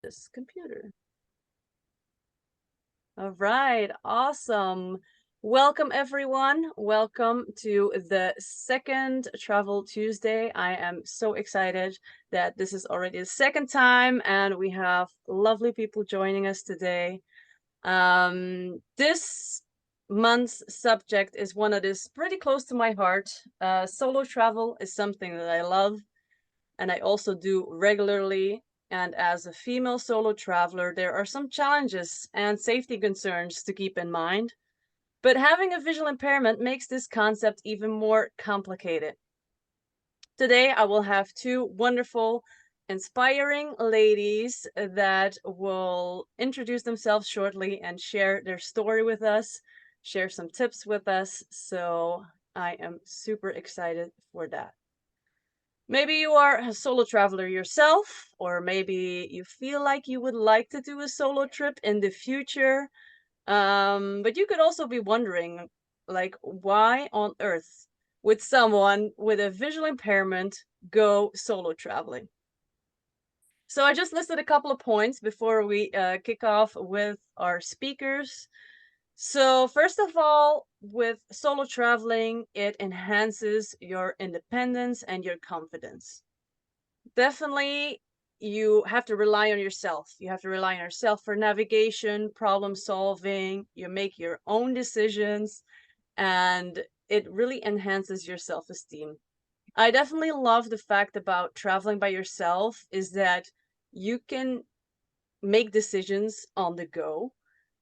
this computer. All right, awesome. Welcome everyone. Welcome to the second Travel Tuesday. I am so excited that this is already the second time and we have lovely people joining us today. This month's subject is one that is pretty close to my heart. Solo travel is something that I love and I also do regularly. And as a female solo traveler, there are some challenges and safety concerns to keep in mind. But having a visual impairment makes this concept even more complicated. Today, I will have two wonderful, inspiring ladies that will introduce themselves shortly and share their story with us, share some tips with us. So I am super excited for that. Maybe you are a solo traveler yourself, or maybe you feel like you would like to do a solo trip in the future. But you could also be wondering, like, why on earth would someone with a visual impairment go solo traveling? So I just listed a couple of points before we kick off with our speakers. So first of all, with solo traveling, it enhances your independence and your confidence. Definitely, you have to rely on yourself. You have to rely on yourself for navigation, problem solving. You make your own decisions, and it really enhances your self-esteem. I definitely love the fact about traveling by yourself is that you can make decisions on the go.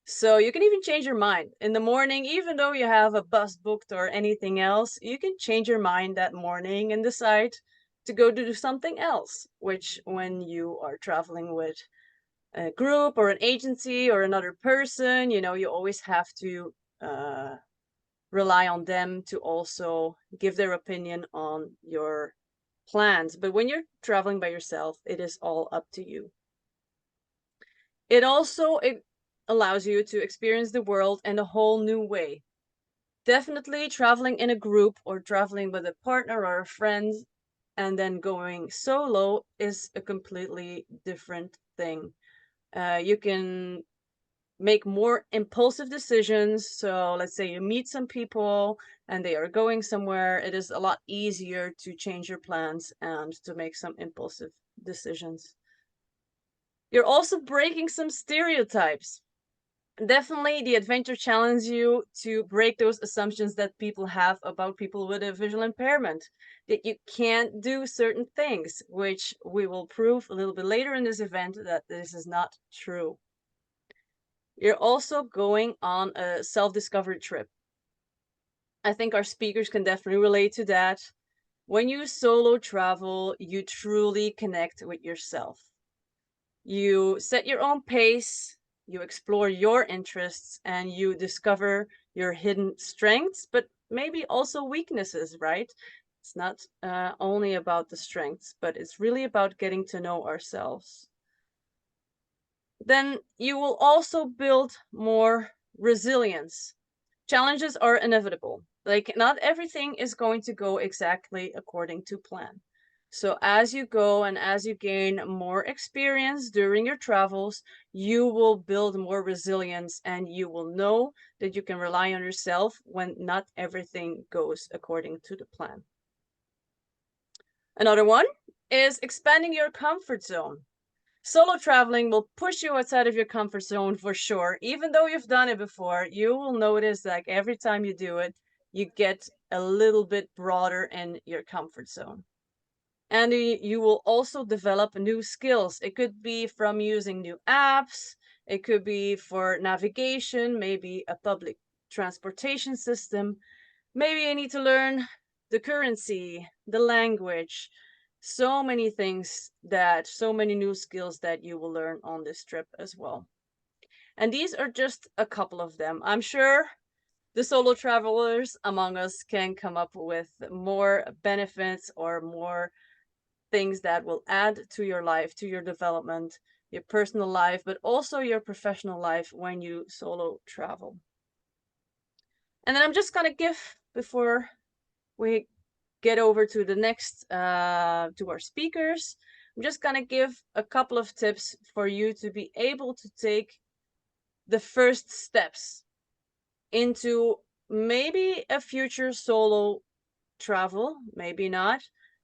So you can even change your mind in the morning, even though you have a bus booked or anything else, you can change your mind that morning and decide to go do something else, which when you are traveling with a group or an agency or another person, you know, you always have to rely on them to also give their opinion on your plans. But when you're traveling by yourself, it is all up to you. It allows you to experience the world in a whole new way. Definitely traveling in a group or traveling with a partner or a friend and then going solo is a completely different thing. You can make more impulsive decisions. So let's say you meet some people and they are going somewhere. It is a lot easier to change your plans and to make some impulsive decisions. You're also breaking some stereotypes. Definitely, the adventure challenges you to break those assumptions that people have about people with a visual impairment, that you can't do certain things, which we will prove a little bit later in this event that this is not true. You're also going on a self-discovery trip. I think our speakers can definitely relate to that. When you solo travel, you truly connect with yourself. You set your own pace, you explore your interests, and you discover your hidden strengths, but maybe also weaknesses, right? It's not only about the strengths, but it's really about getting to know ourselves. Then you will also build more resilience. Challenges are inevitable. Like, not everything is going to go exactly according to plan. So as you go and as you gain more experience during your travels, you will build more resilience and you will know that you can rely on yourself when not everything goes according to the plan. Another one is expanding your comfort zone. Solo traveling will push you outside of your comfort zone for sure. Even though you've done it before, you will notice like every time you do it, you get a little bit broader in your comfort zone. And you will also develop new skills. It could be from using new apps. It could be for navigation, maybe a public transportation system. Maybe you need to learn the currency, the language, so many things so many new skills that you will learn on this trip as well. And these are just a couple of them. I'm sure the solo travelers among us can come up with more benefits or more things that will add to your life, to your development, your personal life, but also your professional life when you solo travel. And then I'm just gonna give, before we get over to the next, to our speakers, I'm just gonna give a couple of tips for you to be able to take the first steps into maybe a future solo travel, maybe not.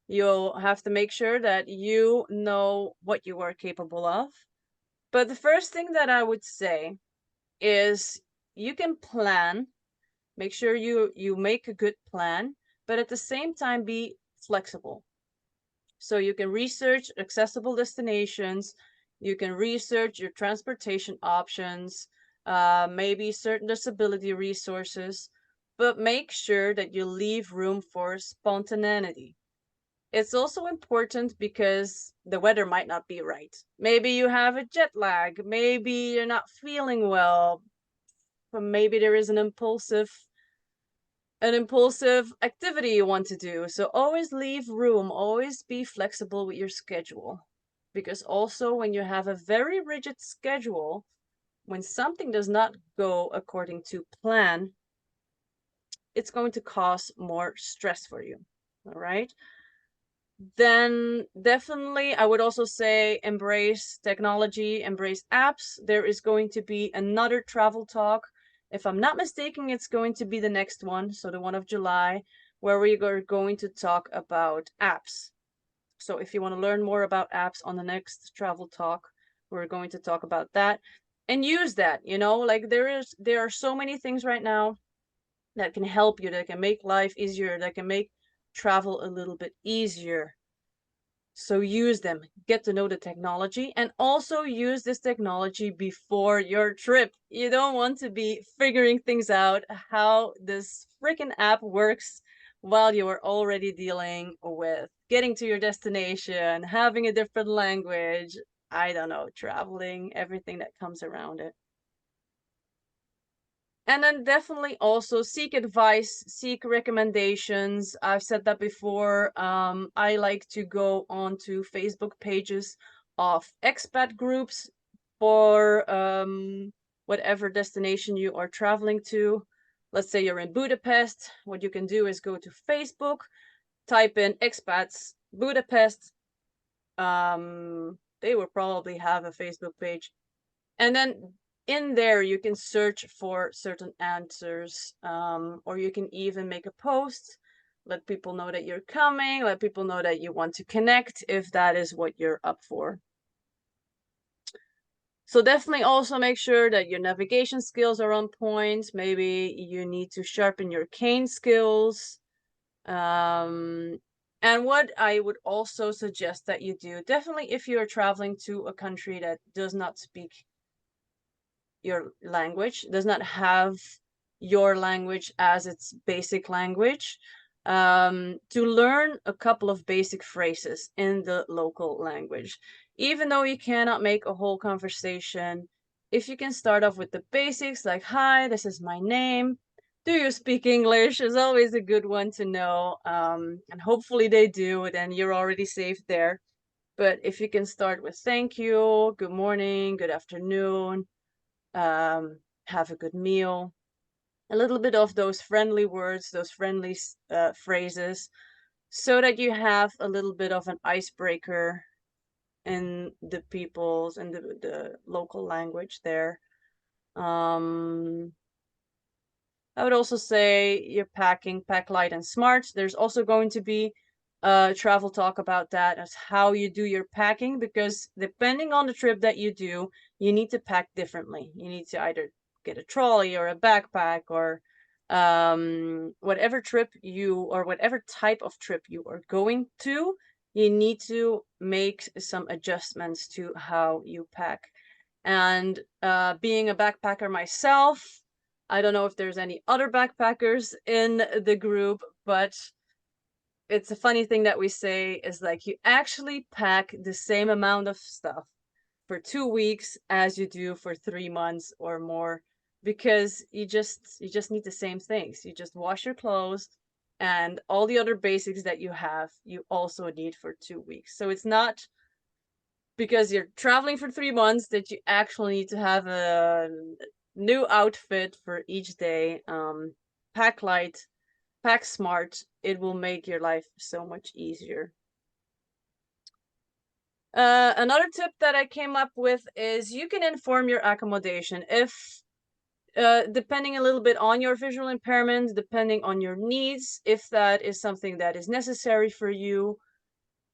You'll have to make sure that you know what you are capable of. But the first thing that I would say is you can plan, make sure you make a good plan, but at the same time be flexible. So you can research accessible destinations, you can research your transportation options, maybe certain disability resources, but make sure that you leave room for spontaneity. It's also important because the weather might not be right. Maybe you have a jet lag, maybe you're not feeling well, but maybe there is an impulsive activity you want to do. So always leave room, always be flexible with your schedule. Because also, when you have a very rigid schedule, when something does not go according to plan, it's going to cause more stress for you. All right. Then definitely, I would also say embrace technology, embrace apps. There is going to be another travel talk. If I'm not mistaken, it's going to be the next one, so the one of July, where we are going to talk about apps. So if you want to learn more about apps on the next travel talk, we're going to talk about that and use that, like there are so many things right now that can help you, that can make life easier, that can make travel a little bit easier. So use them, get to know the technology, and also use this technology before your trip. You don't want to be figuring things out how this freaking app works while you are already dealing with getting to your destination, having a different language, I don't know, traveling, everything that comes around it. And then definitely also seek advice, seek recommendations. I've said that before. I like to go onto Facebook pages of expat groups for whatever destination you are traveling to. Let's say you're in Budapest. What you can do is go to Facebook, type in expats Budapest. They will probably have a Facebook page. And then in there, you can search for certain answers, or you can even make a post, let people know that you're coming, let people know that you want to connect if that is what you're up for. So definitely also make sure that your navigation skills are on point. Maybe you need to sharpen your cane skills. And what I would also suggest that you do, definitely if you're traveling to a country that does not speak your language, does not have your language as its basic language, to learn a couple of basic phrases in the local language. Even though you cannot make a whole conversation, if you can start off with the basics like, hi, this is my name. Do you speak English is always a good one to know. And hopefully they do, then you're already safe there. But if you can start with thank you, good morning, good afternoon, have a good meal, a little bit of those friendly words, those friendly phrases, so that you have a little bit of an icebreaker in the people's and the local language there. I would also say you're pack light and smart. There's also going to be travel talk about that, as how you do your packing, because depending on the trip that you do, you need to pack differently. You need to either get a trolley or a backpack, or whatever trip or whatever type of trip you are going to, you need to make some adjustments to how you pack. And being a backpacker myself, I don't know if there's any other backpackers in the group, but it's a funny thing that we say is like, you actually pack the same amount of stuff for 2 weeks as you do for 3 months or more, because you just need the same things. You just wash your clothes, and all the other basics that you have, you also need for 2 weeks. So it's not because you're traveling for 3 months that you actually need to have a new outfit for each day. Pack light, pack smart. It will make your life so much easier. Another tip that I came up with is you can inform your accommodation if, depending a little bit on your visual impairment, depending on your needs, if that is something that is necessary for you,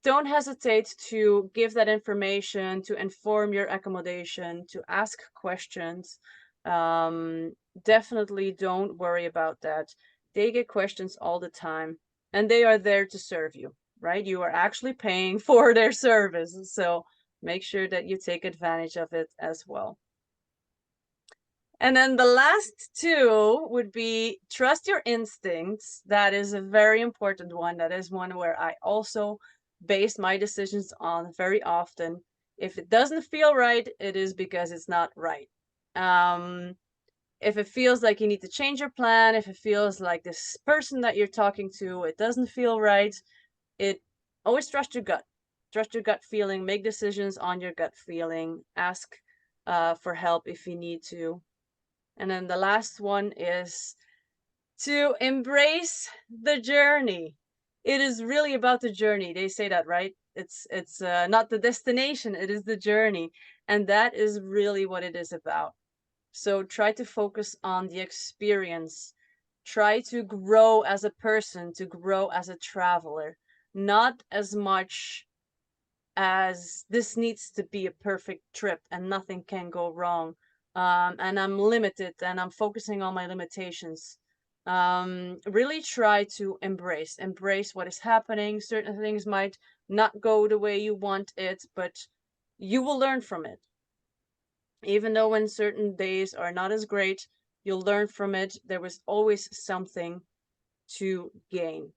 don't hesitate to give that information, to inform your accommodation, to ask questions. Um, Definitely don't worry about that. They get questions all the time, and they are there to serve you, right? You are actually paying for their service, so make sure that you take advantage of it as well. And then the last two would be trust your instincts. That is a very important one. That is one where I also base my decisions on very often. If it doesn't feel right, it is because it's not right. If it feels like you need to change your plan, if it feels like this person that you're talking to, it doesn't feel right, it always trust your gut. Trust your gut feeling, make decisions on your gut feeling, ask for help if you need to. And then the last one is to embrace the journey. It is really about the journey. They say that, right? It's not the destination, it is the journey. And that is really what it is about. So try to focus on the experience. Try to grow as a person, to grow as a traveler, not as much as this needs to be a perfect trip and nothing can go wrong. And I'm limited and I'm focusing on my limitations. Really try to embrace what is happening. Certain things might not go the way you want it, but you will learn from it. Even though when certain days are not as great, you'll learn from it. There was always something to gain.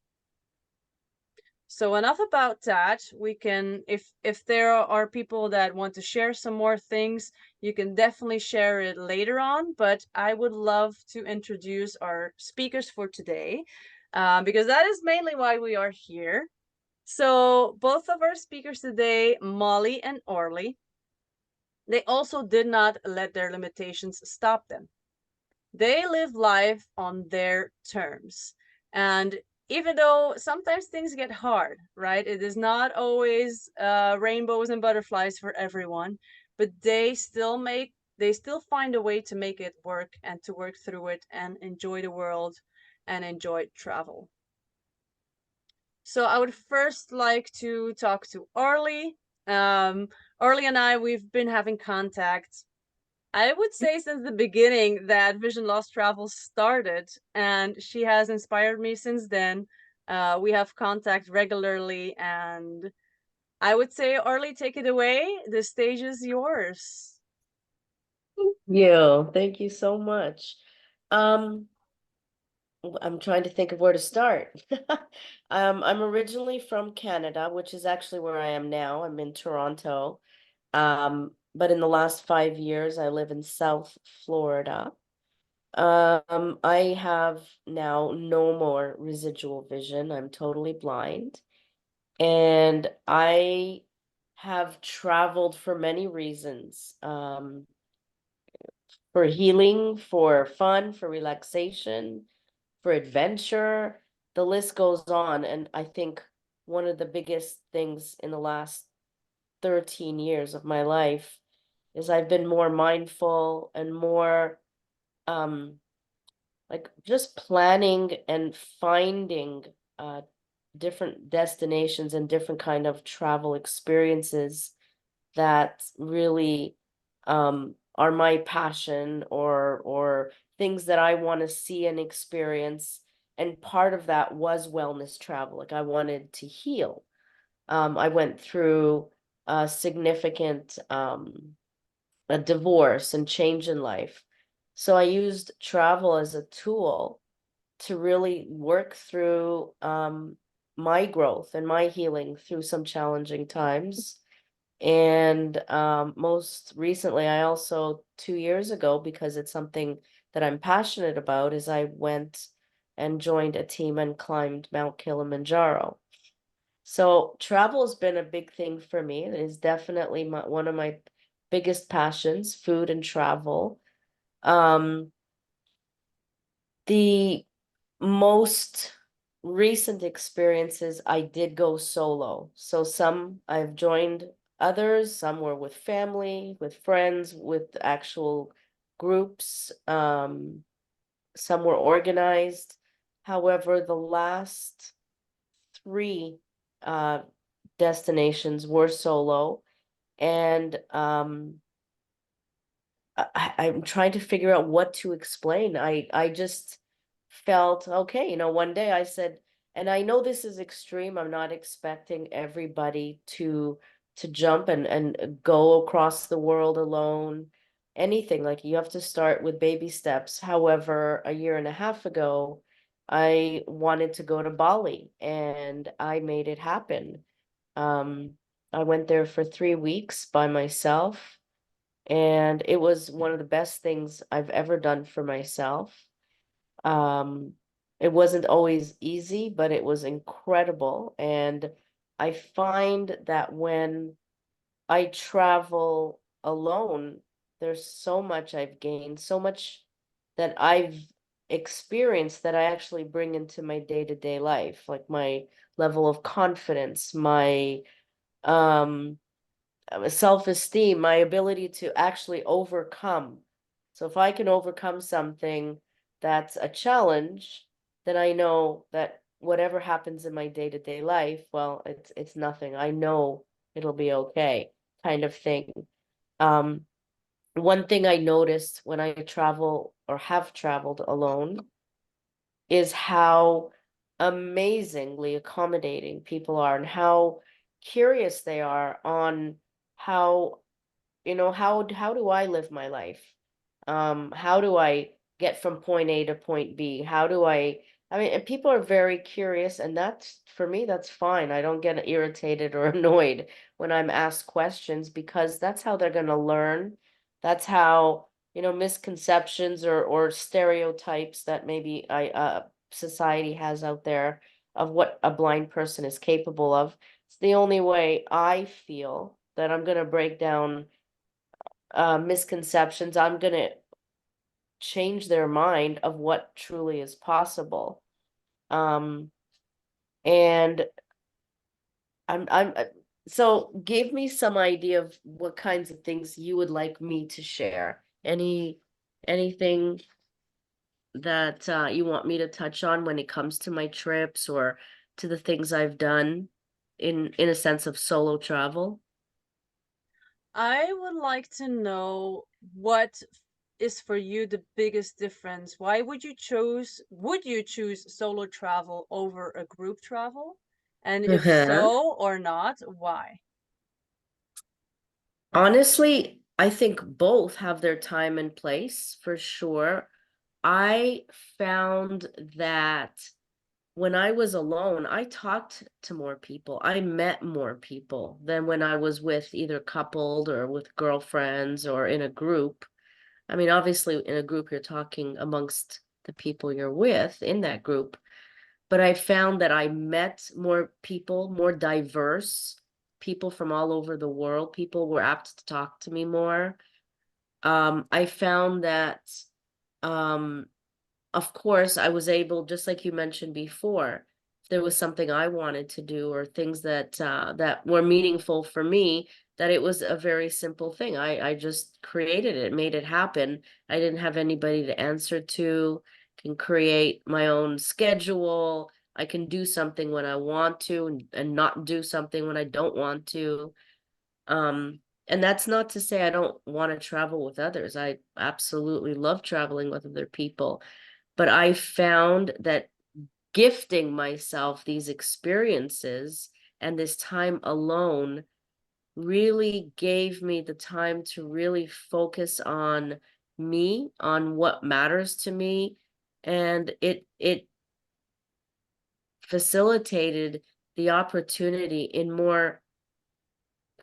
So enough about that. We can, if there are people that want to share some more things, you can definitely share it later on. But I would love to introduce our speakers for today, because that is mainly why we are here. So both of our speakers today, Molly and Orly, they also did not let their limitations stop them. They live life on their terms. And even though sometimes things get hard, right? It is not always rainbows and butterflies for everyone, but they still find a way to make it work and to work through it and enjoy the world and enjoy travel. So I would first like to talk to Arlie. Arlie and I, we've been having contact, I would say, since the beginning that Vision Loss Travel started, and she has inspired me since then. We have contact regularly, and I would say, Arlie, take it away. The stage is yours. Thank you so much. Um, I'm trying to think of where to start. I'm originally from Canada, which is actually where I am now. I'm in Toronto. But in the last 5 years, I live in South Florida. I have now no more residual vision. I'm totally blind. And I have traveled for many reasons. For healing, for fun, for relaxation, for adventure. The list goes on. And I think one of the biggest things in the last 13 years of my life is I've been more mindful and more like just planning and finding different destinations and different kind of travel experiences that really are my passion, or things that I want to see and experience. And part of that was wellness travel. Like I wanted to heal. I went through a significant a divorce and change in life. So I used travel as a tool to really work through my growth and my healing through some challenging times. And most recently, I also 2 years ago, because it's something that I'm passionate about, is I went and joined a team and climbed Mount Kilimanjaro. So travel has been a big thing for me. It is definitely one of my biggest passions, food and travel. Um, the most recent experiences, I did go solo. So some I've joined others, some were with family, with friends, with actual groups. Some were organized. However, the last three uh, destinations were solo, and I'm trying to figure out what to explain. I just felt okay. One day I said, and I know this is extreme. I'm not expecting everybody to jump and go across the world alone. Anything, like, you have to start with baby steps. However, a year and a half ago, I wanted to go to Bali and I made it happen. Um, I went there for 3 weeks by myself, and it was one of the best things I've ever done for myself. Um, it wasn't always easy, but it was incredible. And I find that when I travel alone, there's so much I've gained, so much that I've experienced that I actually bring into my day-to-day life, like my level of confidence, my um self-esteem, my ability to actually overcome. So if I can overcome something that's a challenge, then I know that whatever happens in my day-to-day life, well, it's nothing. I know it'll be okay, kind of thing. Um, One thing I noticed when I travel or have traveled alone is how amazingly accommodating people are and how curious they are on how how do I live my life? How do I get from point A to point B? I mean, and people are very curious, and that's, for me, that's fine. I don't get irritated or annoyed when I'm asked questions, because that's how they're gonna learn. That's how, misconceptions or stereotypes that maybe society has out there of what a blind person is capable of. It's the only way I feel that I'm gonna break down misconceptions. I'm gonna change their mind of what truly is possible. Um, and I'm so give me some idea of what kinds of things you would like me to share. Anything that you want me to touch on when it comes to my trips or to the things I've done in a sense of solo travel? I would like to know what is for you the biggest difference. Why would you choose solo travel over a group travel? And if Uh-huh. so or not, why? Honestly, I think both have their time and place for sure. I found that when I was alone, I talked to more people. I met more people than when I was with either coupled or with girlfriends or in a group. I mean, obviously, in a group, you're talking amongst the people you're with in that group. But I found that I met more people, more diverse people from all over the world. People were apt to talk to me more. I found that um of course, I was able, just like you mentioned before, if there was something I wanted to do or things that were meaningful for me, that it was a very simple thing. I just created it, made it happen. I didn't have anybody to answer to, can create my own schedule. I can do something when I want to and not do something when I don't want to. Um, and that's not to say I don't want to travel with others. I absolutely love traveling with other people, but I found that gifting myself these experiences and this time alone really gave me the time to really focus on me, on what matters to me, and it facilitated the opportunity in more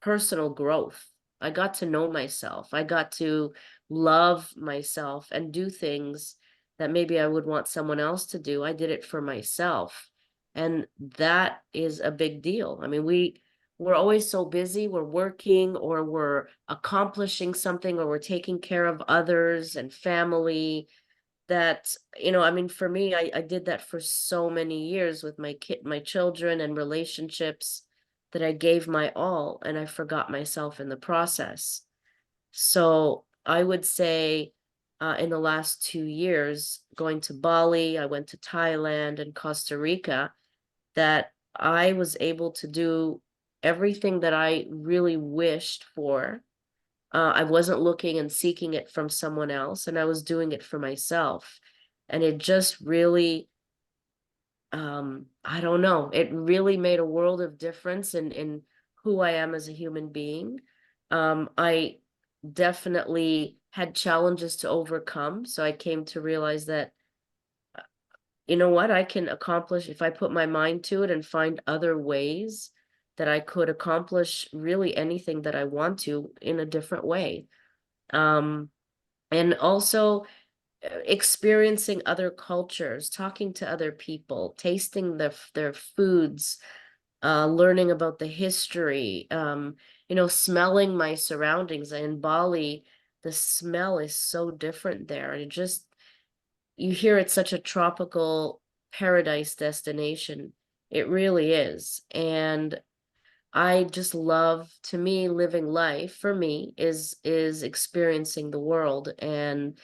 personal growth. I got to know myself. I got to love myself and do things that maybe I would want someone else to do. I did it for myself. And that is a big deal. I mean, we're always so busy, we're working or we're accomplishing something or we're taking care of others and family that, I mean, for me, I did that for so many years with my children and relationships. that I gave my all and I forgot myself in the process. So I would say in the last 2 years, going to Bali, I went to Thailand and Costa Rica, that I was able to do everything that I really wished for. I wasn't looking and seeking it from someone else, and I was doing it for myself. And it just really, I don't know, it really made a world of difference in who I am as a human being. I definitely had challenges to overcome, so I came to realize that, you know what, I can accomplish if I put my mind to it and find other ways that I could accomplish really anything that I want to in a different way. Um, and also experiencing other cultures, talking to other people, tasting their foods, learning about the history, smelling my surroundings. In Bali, the smell is so different there. And it just, you hear it's such a tropical paradise destination. It really is. And I just love, to me, living life for me is experiencing the world, and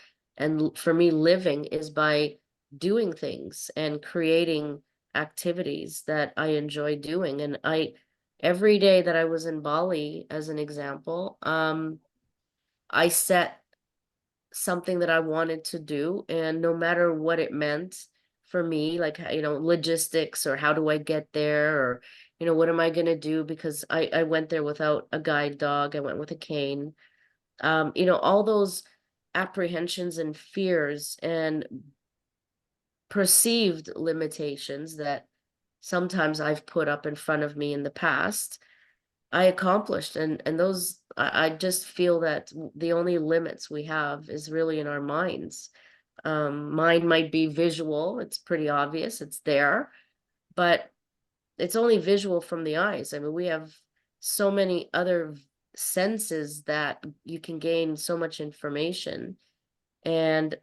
for me living is by doing things and creating activities that I enjoy doing. And I every day that I was in Bali, as an example, I set something that I wanted to do, and no matter what it meant for me, like, logistics, or how do I get there, or what am I gonna do, because I went there without a guide dog, I went with a cane. All those apprehensions and fears and perceived limitations that sometimes I've put up in front of me in the past, I accomplished. And those, I just feel that the only limits we have is really in our minds. Mine might be visual, it's pretty obvious, it's there, but it's only visual from the eyes. I mean, we have so many other senses that you can gain so much information. And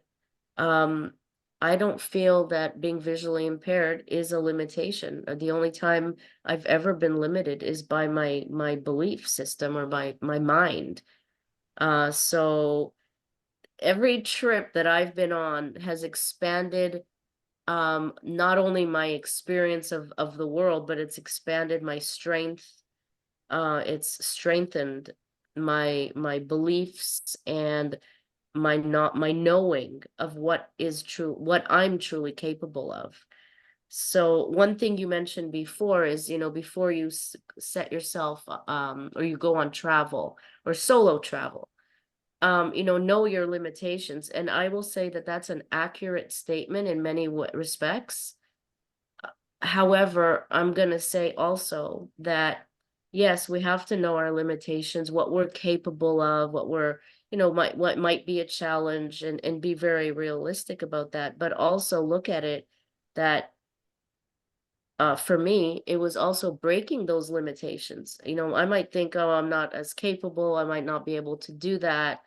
um, I don't feel that being visually impaired is a limitation. The only time I've ever been limited is by my belief system, or my mind. So every trip that I've been on has expanded, not only my experience of the world, but it's expanded my strength. It's strengthened my beliefs, and my knowing of what is true, what I'm truly capable of. So one thing you mentioned before is, before you set yourself, or you go on travel or solo travel, know your limitations. And I will say that that's an accurate statement in many respects. However, I'm going to say also that, yes, we have to know our limitations, what we're capable of, what might be a challenge, and be very realistic about that. But also look at it that, for me, it was also breaking those limitations. I might think, oh, I'm not as capable, I might not be able to do that.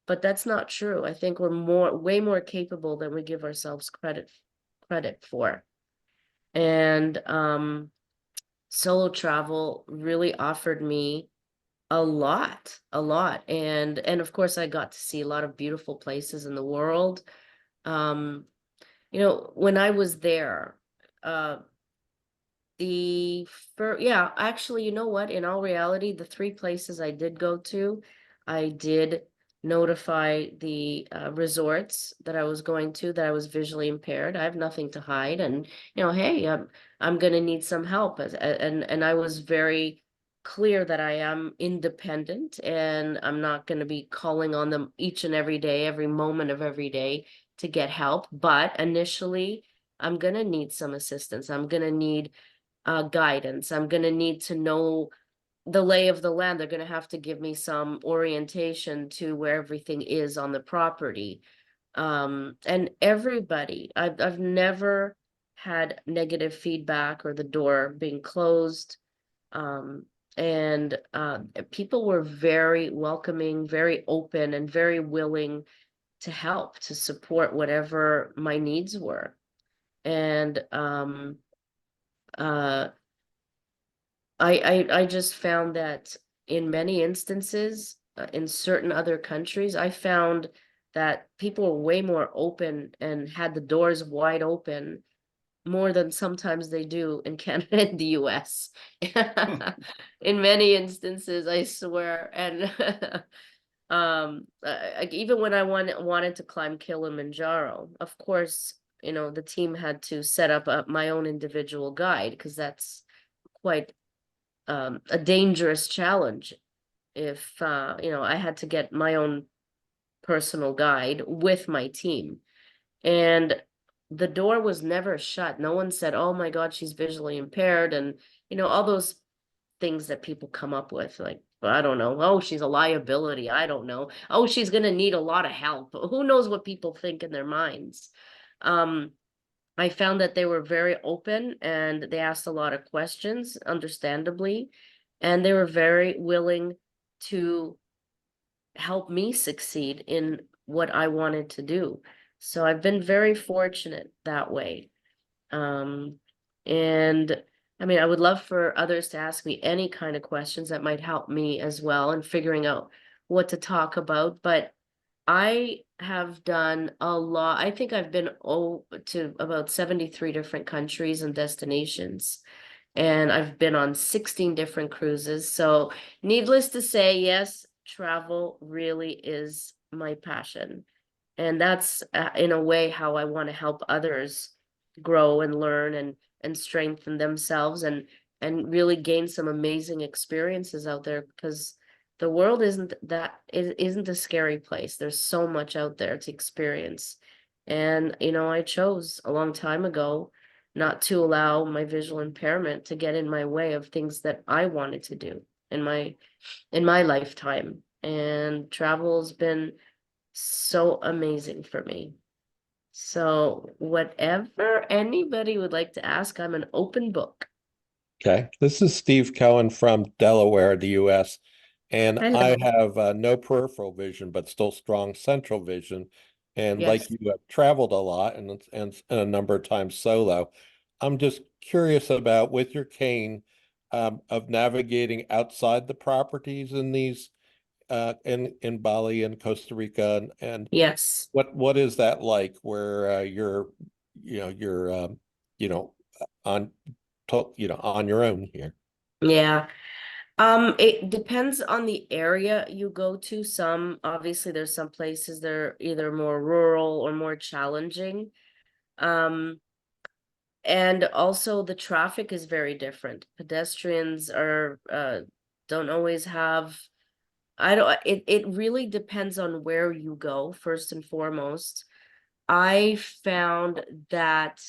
But that's not true. I think we're way more capable than we give ourselves credit for. And solo travel really offered me a lot, a lot. And of course I got to see a lot of beautiful places in the world. Um, when I was there, uh yeah, actually, you know what? In all reality, the 3 places I did go to, I did notify the resorts that I was going to that I was visually impaired. I have nothing to hide, and hey, I'm gonna need some help, and I was very clear that I am independent, and I'm not gonna be calling on them each and every day, every moment of every day, to get help. But initially, I'm gonna need some assistance. I'm gonna need guidance. I'm going to need to know the lay of the land. They're going to have to give me some orientation to where everything is on the property. And everybody, I've never had negative feedback or the door being closed. Um, and people were very welcoming, very open, and very willing to help, to support whatever my needs were. And uh I just found that in many instances, in certain other countries, I found that people were way more open and had the doors wide open more than sometimes they do in Canada and the US. In many instances, I swear. And like even when I wanted to climb Kilimanjaro, of course, the team had to set up my own individual guide because that's quite a dangerous challenge. If I had to get my own personal guide with my team. And the door was never shut. No one said, "Oh my God, she's visually impaired," and all those things that people come up with, like, I don't know, oh, she's a liability. I don't know. Oh, she's gonna need a lot of help. Who knows what people think in their minds? Um, I found that they were very open and they asked a lot of questions, understandably, and they were very willing to help me succeed in what I wanted to do. So I've been very fortunate that way. Um, and I mean, I would love for others to ask me any kind of questions that might help me as well in figuring out what to talk about. But I have done a lot. I think I've been to about 73 different countries and destinations, and I've been on 16 different cruises. So, needless to say, yes, travel really is my passion. And that's in a way how I want to help others grow and learn and strengthen themselves and really gain some amazing experiences out there because the world isn't a scary place. There's so much out there to experience. And I chose a long time ago not to allow my visual impairment to get in my way of things that I wanted to do in my lifetime. And travel's been so amazing for me. So whatever anybody would like to ask, I'm an open book. Okay, this is Steve Cohen from Delaware, the US, and I Hello. have no peripheral vision, but still strong central vision. And like Yes. you have traveled a lot and a number of times solo. I'm just curious about with your cane of navigating outside the properties in these in Bali and Costa Rica and Yes. what is that like where you're you know on on your own here. Yeah. It depends on the area you go to. Obviously, there's some places that are either more rural or more challenging. Um, and also the traffic is very different. Pedestrians don't always have I don't it really depends on where you go, first and foremost. I found that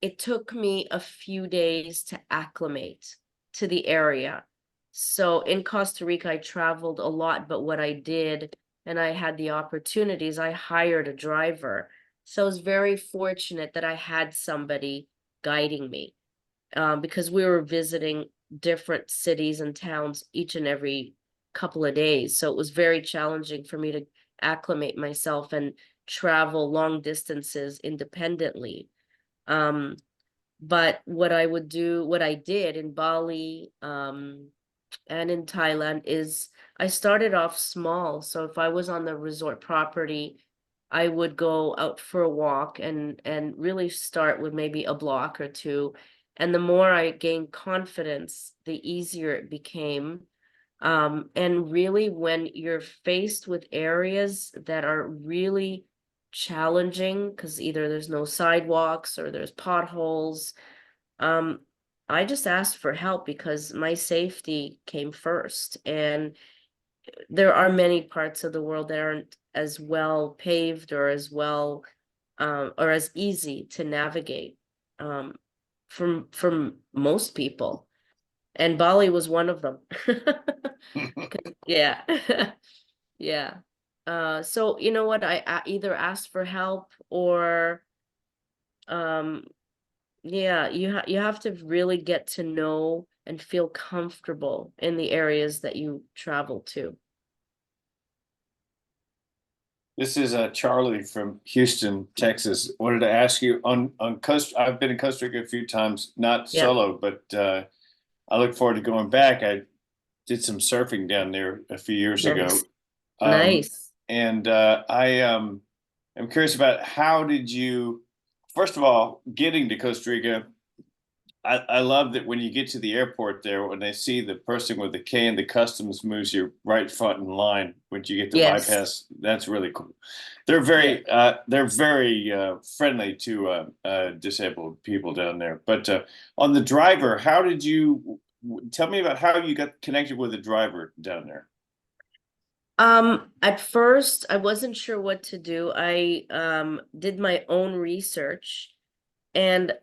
it took me a few days to acclimate to the area. So in Costa Rica, I traveled a lot, but what I did, and I had the opportunities, I hired a driver. So I was very fortunate that I had somebody guiding me, because we were visiting different cities and towns each and every couple of days. So it was very challenging for me to acclimate myself and travel long distances independently. Um, but what I did in Bali, and in Thailand is I started off small. So if I was on the resort property, I would go out for a walk and really start with maybe a block or two. And the more I gained confidence, the easier it became. And really, when you're faced with areas that are really challenging, because either there's no sidewalks or there's potholes, um, I just asked for help because my safety came first. And there are many parts of the world that aren't as well paved or as well or as easy to navigate um, from most people. And Bali was one of them. Yeah. Yeah. So you know what? I either asked for help or um yeah, you have to really get to know and feel comfortable in the areas that you travel to. This is Charlie from Houston, Texas. Wanted to ask you on Costa. I've been in Costa Rica a few times, not Yeah. solo, but I look forward to going back. I did some surfing down there a few years ago. Nice. Nice. And I'm curious about how did you, first of all, getting to Costa Rica. I love that when you get to the airport there, when they see the person with the cane, the customs moves you right front in line when you get to Yes. bypass. That's really cool. They're very friendly to disabled people down there. But on the driver, how did you tell me about how you got connected with the driver down there? At first I wasn't sure what to do. I did my own research, and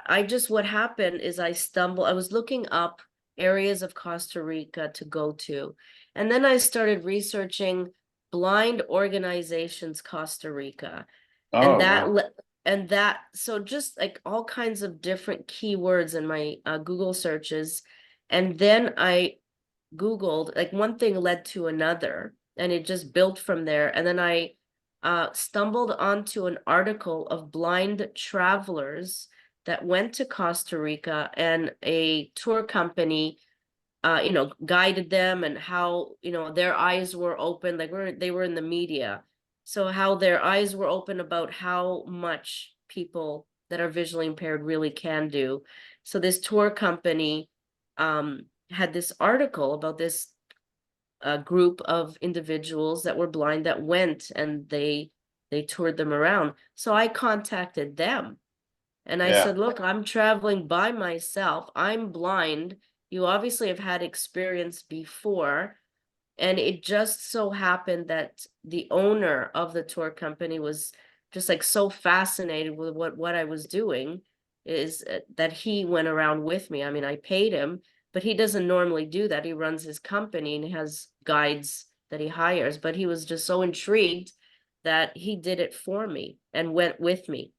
I just, what happened is I was looking up areas of Costa Rica to go to. And then I started researching Blind Organizations Costa Rica. Oh, And so just like all kinds of different keywords in my Google searches. And then I Googled, like one thing led to another, and it just built from there. And then I stumbled onto an article of blind travelers that went to Costa Rica, and a tour company, guided them, and how, their eyes were open, like they were in the media. So how their eyes were open about how much people that are visually impaired really can do. So this tour company had this article about this group of individuals that were blind that went, and they toured them around. So I contacted them, and I said, look, I'm traveling by myself. I'm blind. You obviously have had experience before. And it just so happened that the owner of the tour company was just like so fascinated with what I was doing, is that he went around with me. I mean, I paid him, but he doesn't normally do that. He runs his company and he has guides that he hires, but he was just so intrigued that he did it for me and went with me.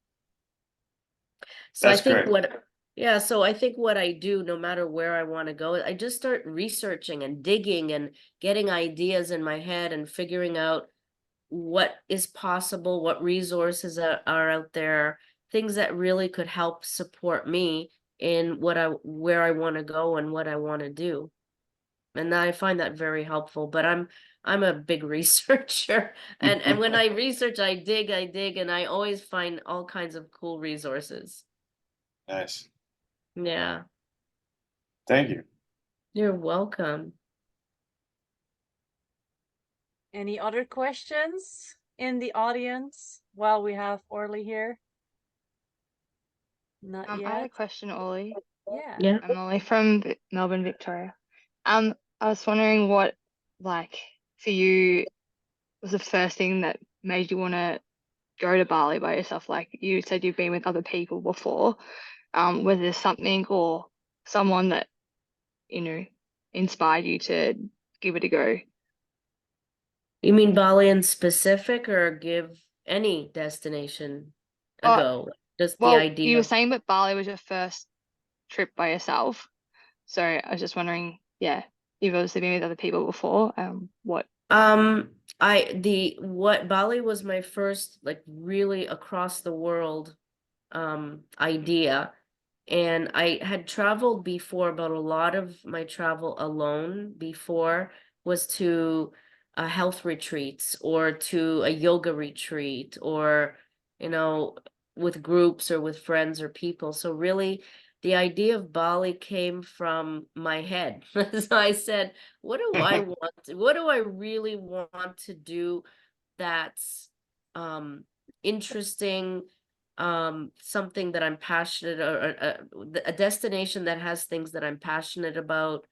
So that's I think great. so I think what I do, no matter where I want to go, I just start researching and digging and getting ideas in my head and figuring out what is possible, what resources are out there, things that really could help support me in where I want to go and what I want to do. And I find that very helpful, but I'm a big researcher, and when I research, I dig, and I always find all kinds of cool resources. Nice. Yeah, Thank you. you're welcome. Any other questions in the audience while we have Orly here? Not I had a yet. question, Ollie. Yeah. Yeah. I'm Ollie from Melbourne, Victoria. I was wondering what, like, for you, was the first thing that made you want to go to Bali by yourself? Like you said, you've been with other people before. Was there something or someone that, inspired you to give it a go? You mean Bali in specific, or give any destination a Uh, go? Just the Well, idea you were of saying that Bali was your first trip by yourself. So I was just wondering, yeah, you've obviously been with other people before. What? what Bali was my first like really across the world idea. And I had traveled before, but a lot of my travel alone before was to health retreats or to a yoga retreat, or, with groups or with friends or people. So really, the idea of Bali came from my head. So I said, what do I want? What do I really want to do that's interesting, something that I'm passionate, or a destination that has things that I'm passionate about.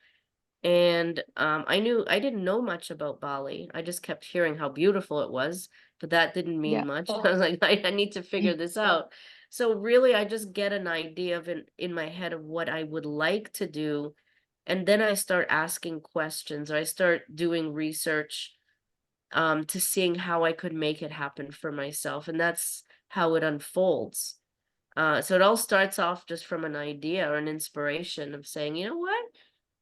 And I didn't know much about Bali. I just kept hearing how beautiful it was, but that didn't mean Yeah. much. I was like, I need to figure this out. So really, I just get an idea of in my head of what I would like to do. And then I start asking questions, or I start doing research to seeing how I could make it happen for myself. And that's how it unfolds. So it all starts off just from an idea or an inspiration of saying, you know what,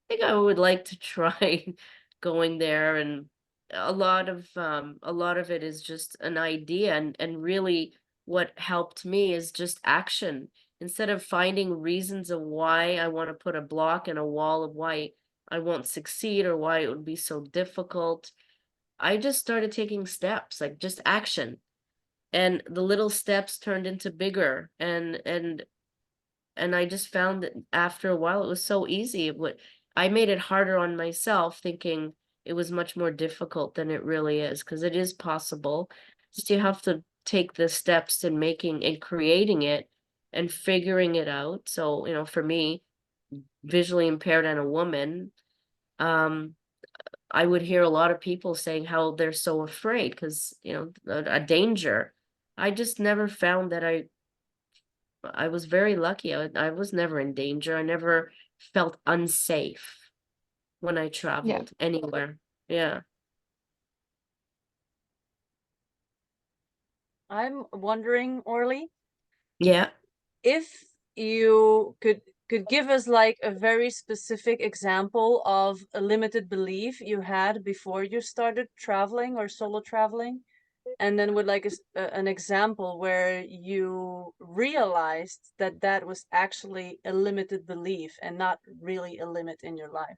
I think I would like to try going there. And a lot of it is just an idea, and really what helped me is just action. instead of finding reasons of why I want to put a block and a wall of why I won't succeed or why it would be so difficult, I just started taking steps, like just action. And the little steps turned into bigger, and I just found that after a while it was so easy. I made it harder on myself, thinking it was much more difficult than it really is, because it is possible. Just you have to take the steps in making and creating it and figuring it out. So, you know, for me, visually impaired and a woman, I would hear a lot of people saying how they're so afraid because, you know, a danger. I just never found that I was very lucky. I was never in danger. I never felt unsafe when I Yeah. traveled anywhere. Yeah. I'm wondering, Orly, Yeah. if you could give us like a very specific example of a limited belief you had before you started traveling or solo traveling, and then with like an example where you realized that that was actually a limited belief and not really a limit in your life.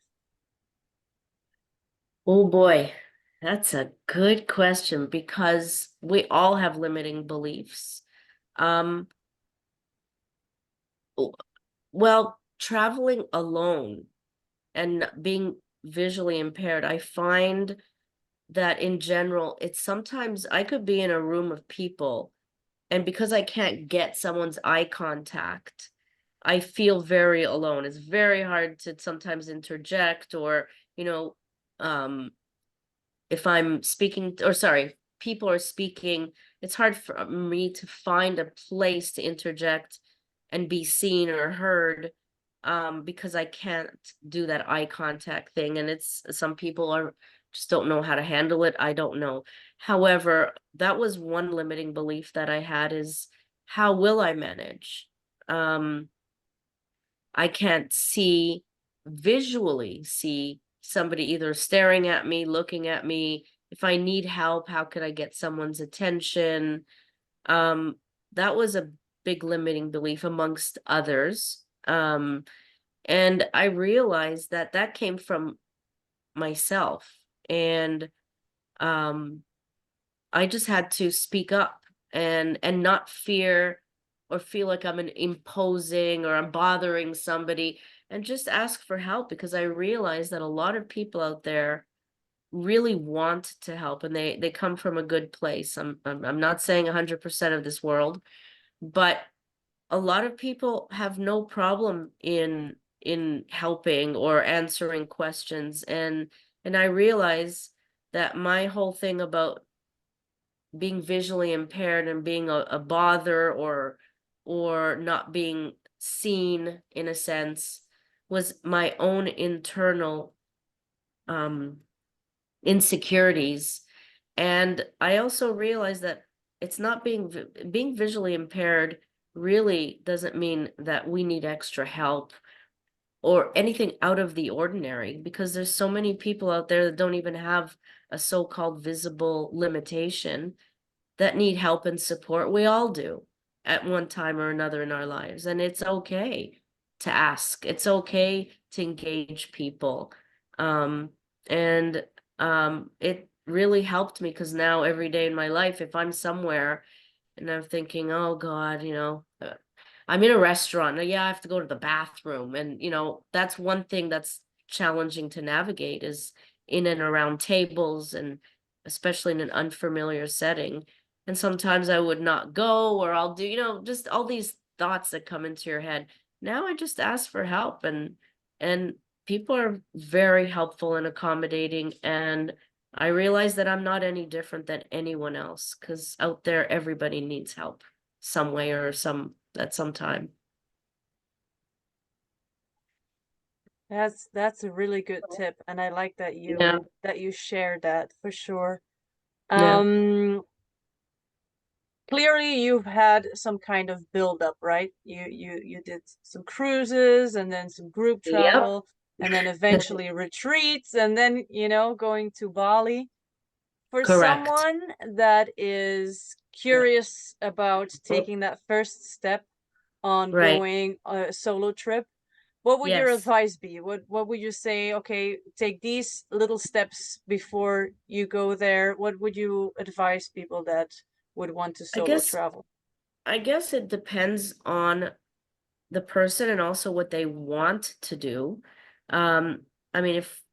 Oh boy, that's a good question because we all have limiting beliefs. Um, well, traveling alone and being visually impaired, I find that in general, it's sometimes I could be in a room of people, and because I can't get someone's eye contact, I feel very alone. It's very hard to sometimes interject or, you know, if I'm speaking, or sorry, people are speaking, it's hard for me to find a place to interject and be seen or heard, because I can't do that eye contact thing. And it's some people are just don't know how to handle it. I don't know. However, that was one limiting belief that I had is how will I manage? I can't visually see somebody either staring at me, looking at me. If I need help, how could I get someone's attention? Um, that was a big limiting belief amongst others. And I realized that that came from myself. And um, I just had to speak up and not fear or feel like I'm imposing or I'm bothering somebody, and just ask for help, because I realize that a lot of people out there really want to help, and they come from a good place. I'm not saying 100% of this world, but a lot of people have no problem in helping or answering questions, and I realize that my whole thing about being visually impaired and being a bother or not being seen in a sense was my own internal um insecurities. And I also realized that it's not being visually impaired really doesn't mean that we need extra help or anything out of the ordinary, because there's so many people out there that don't even have a so-called visible limitation that need help and support. We all do at one time or another in our lives. And it's okay to ask. It's okay to engage people. Um, and it really helped me, because now every day in my life, if I'm somewhere and I'm thinking, oh God, you know, I'm in a restaurant. Yeah, I have to go to the bathroom. And, you know, that's one thing that's challenging to navigate is in and around tables, and especially in an unfamiliar setting. And sometimes I would not go, or I'll do, you know, just all these thoughts that come into your head. Now I just ask for help, and people are very helpful and accommodating. And I realize that I'm not any different than anyone else, because out there, everybody needs help some way or at some time. That's a really good tip, and I like that Yeah. you shared that for sure. Yeah. Clearly you've had some kind of build-up, right? You did some cruises and then some group Yep. travel and then eventually retreats and then, you know, going to Bali. For Correct. someone that is curious about taking that first step, on Right. going a solo trip, what would your Yes. advice be? What would you say, okay, take these little steps before you go there? What would you advise people that would want to I solo guess travel? it depends on the person and also what they want to do. I mean, if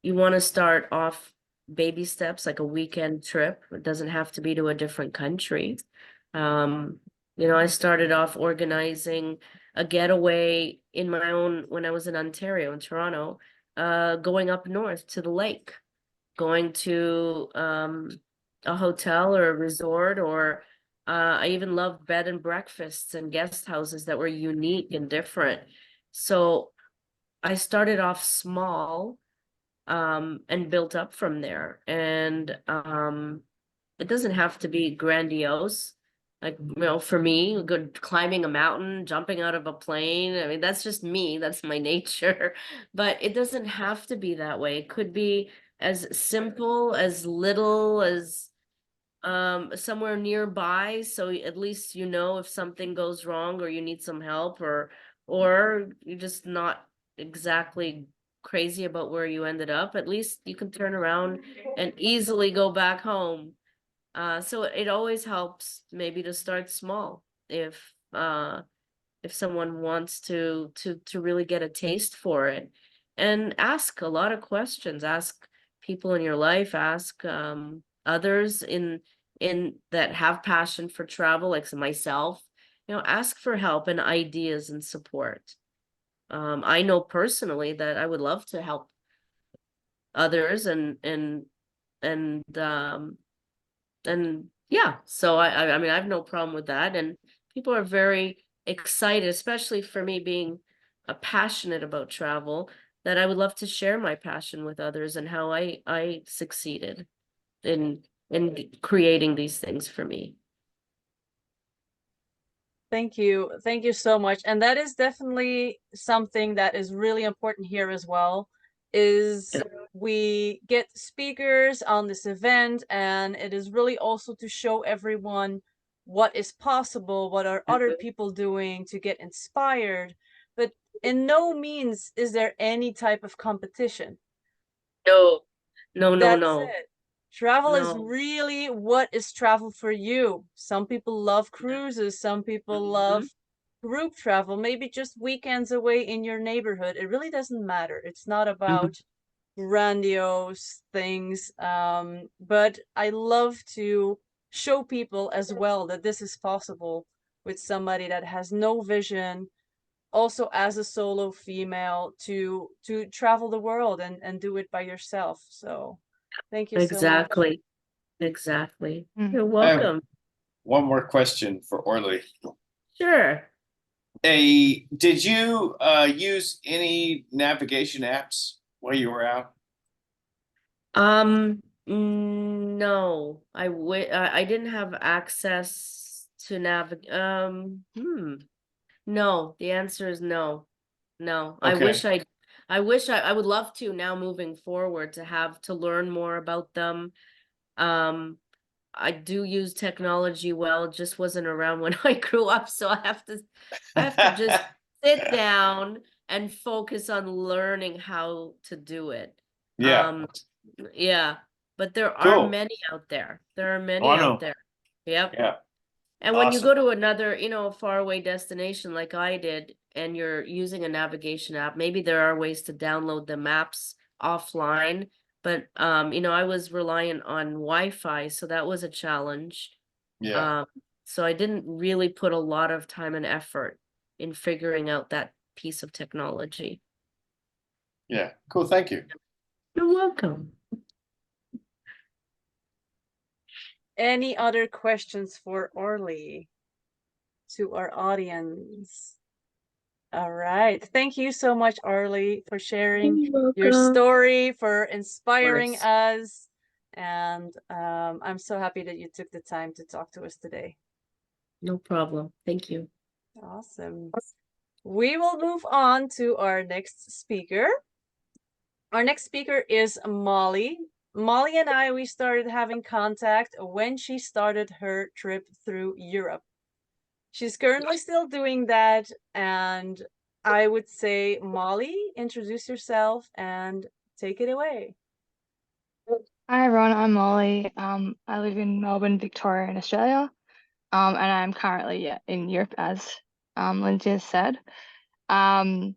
you want to start off baby steps, like a weekend trip, it doesn't have to be to a different country. You know, I started off organizing a getaway in my own when I was in Ontario, in Toronto, going up north to the lake, going to a hotel or a resort, or I even loved bed and breakfasts and guest houses that were unique and different. So I started off small and built up from there. And it doesn't have to be grandiose. Like, you know, for me, good climbing a mountain, jumping out of a plane. I mean, that's just me. That's my nature. But it doesn't have to be that way. It could be as simple, as little as somewhere nearby, so at least you know if something goes wrong or you need some help, or you're just not exactly crazy about where you ended up. At least you can turn around and easily go back home. So it always helps maybe to start small if someone wants to really get a taste for it, and ask a lot of questions. Ask people in your life, ask others in that have passion for travel, like myself. You know, ask for help and ideas and support. I know personally that I would love to help others, and and yeah, so I mean, I have no problem with that, and people are very excited, especially for me being passionate about travel, that I would love to share my passion with others and how I succeeded in creating these things for me. Thank you. Thank you so much. And that is definitely something that is really important here as well, is we get speakers on this event, and it is really also to show everyone what is possible, what are other people doing to get inspired. But in no means is there any type of competition. No, no, no, That's no, it. Travel is no. really what is travel for you. Some people love cruises, some people love group travel, maybe just weekends away in your neighborhood. It really doesn't matter. It's not about grandiose things. But I love to show people as well that this is possible with somebody that has no vision, also as a solo female, to travel the world and do it by yourself. So thank you so much. Exactly, exactly. Mm. You're I have welcome. one more question for Orly. Sure. Did you use any navigation apps while you were out? No, I didn't have access to no, the answer is no. No, Okay. I would love to now moving forward to have to learn more about them. Um, I do use technology well, it just wasn't around when I grew up, so I have to just sit down and focus on learning how to do it. Yeah, Yeah, but there are cool. many out there. There are Oh, many I out know. there. Yep. Yeah, And when you awesome. go to another, you know, faraway destination like I did, and you're using a navigation app, maybe there are ways to download the maps offline. But you know, I was reliant on Wi-Fi, so that was a challenge. Yeah, So I didn't really put a lot of time and effort in figuring out that piece of technology. yeah, cool. Thank you. You're welcome. Any other questions for Orly to our audience? All right. Thank you so much, Orly, for sharing You're your welcome. story, for inspiring Of course. us. And I'm so happy that you took the time to talk to us today. No problem. Thank you. Awesome. We will move on to our next speaker. Our next speaker is Molly. Molly and I, we started having contact when she started her trip through Europe. She's currently still doing that, and I would say, Molly, introduce yourself and take it away. Hi everyone, I'm Molly. I live in Melbourne, Victoria, in Australia. And I'm currently in Europe, as Lindsay has said. I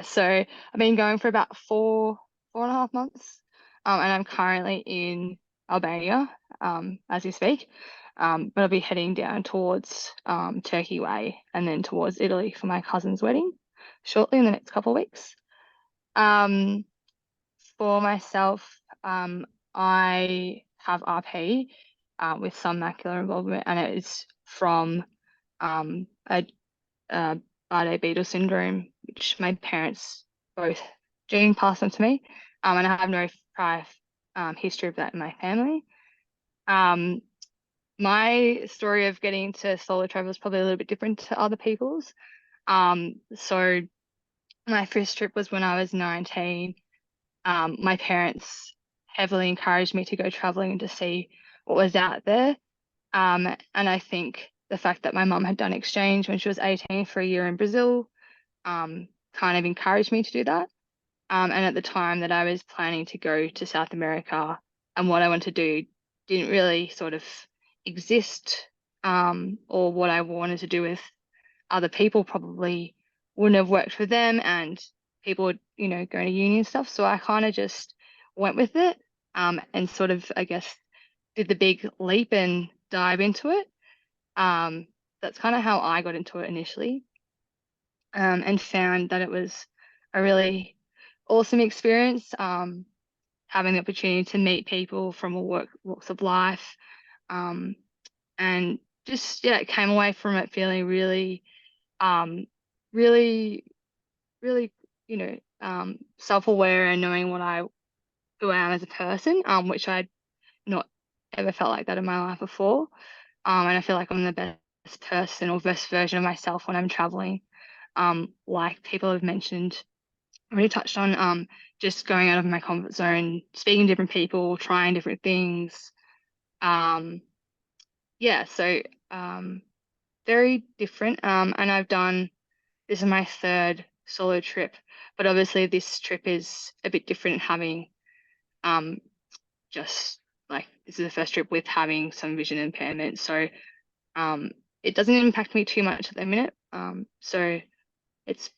so I've been going for about 4.5 months. And I'm currently in Albania, as we speak. But I'll be heading down towards Turkey way and then towards Italy for my cousin's wedding shortly in the next couple of weeks. For myself, I have RP with some macular involvement, and it is from a Bardet-Biedl syndrome, which my parents both gene passed on to me, and I have no prior history of that in my family. My story of getting into solo travel is probably a little bit different to other people's. So my first trip was when I was 19. My parents heavily encouraged me to go traveling and to see what was out there. And I think the fact that my mum had done exchange when she was 18 for a year in Brazil kind of encouraged me to do that. And at the time that I was planning to go to South America and what I wanted to do didn't really sort of exist, or what I wanted to do with other people probably wouldn't have worked for them, and people would, going to uni and stuff. So I kind of just went with it, and sort of, I guess, did the big leap and dive into it. That's kind of how I got into it initially, and found that it was a really awesome experience, having the opportunity to meet people from all walks of life, and just, came away from it feeling really, really, really, self-aware and knowing who I am as a person, which I'd not ever felt like that in my life before. And I feel like I'm the best person or best version of myself when I'm traveling. Like people have mentioned, already touched on, just going out of my comfort zone, speaking to different people, trying different things. So very different. And this is my third solo trip, but obviously this trip is a bit different, having just like this is the first trip with having some vision impairment. So it doesn't impact me too much at the minute. So it's,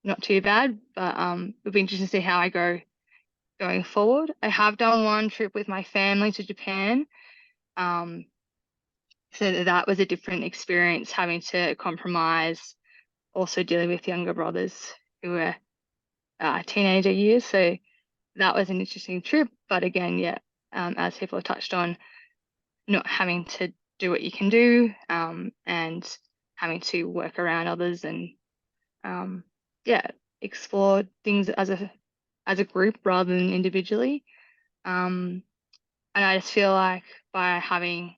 not too bad, but it'll be interesting to see how I go going forward. I have done one trip with my family to Japan. So that was a different experience, having to compromise, also dealing with younger brothers who were teenager years. So that was an interesting trip. But again, as people have touched on, not having to do what you can do, and having to work around others, and explore things as a group rather than individually. And I just feel like by having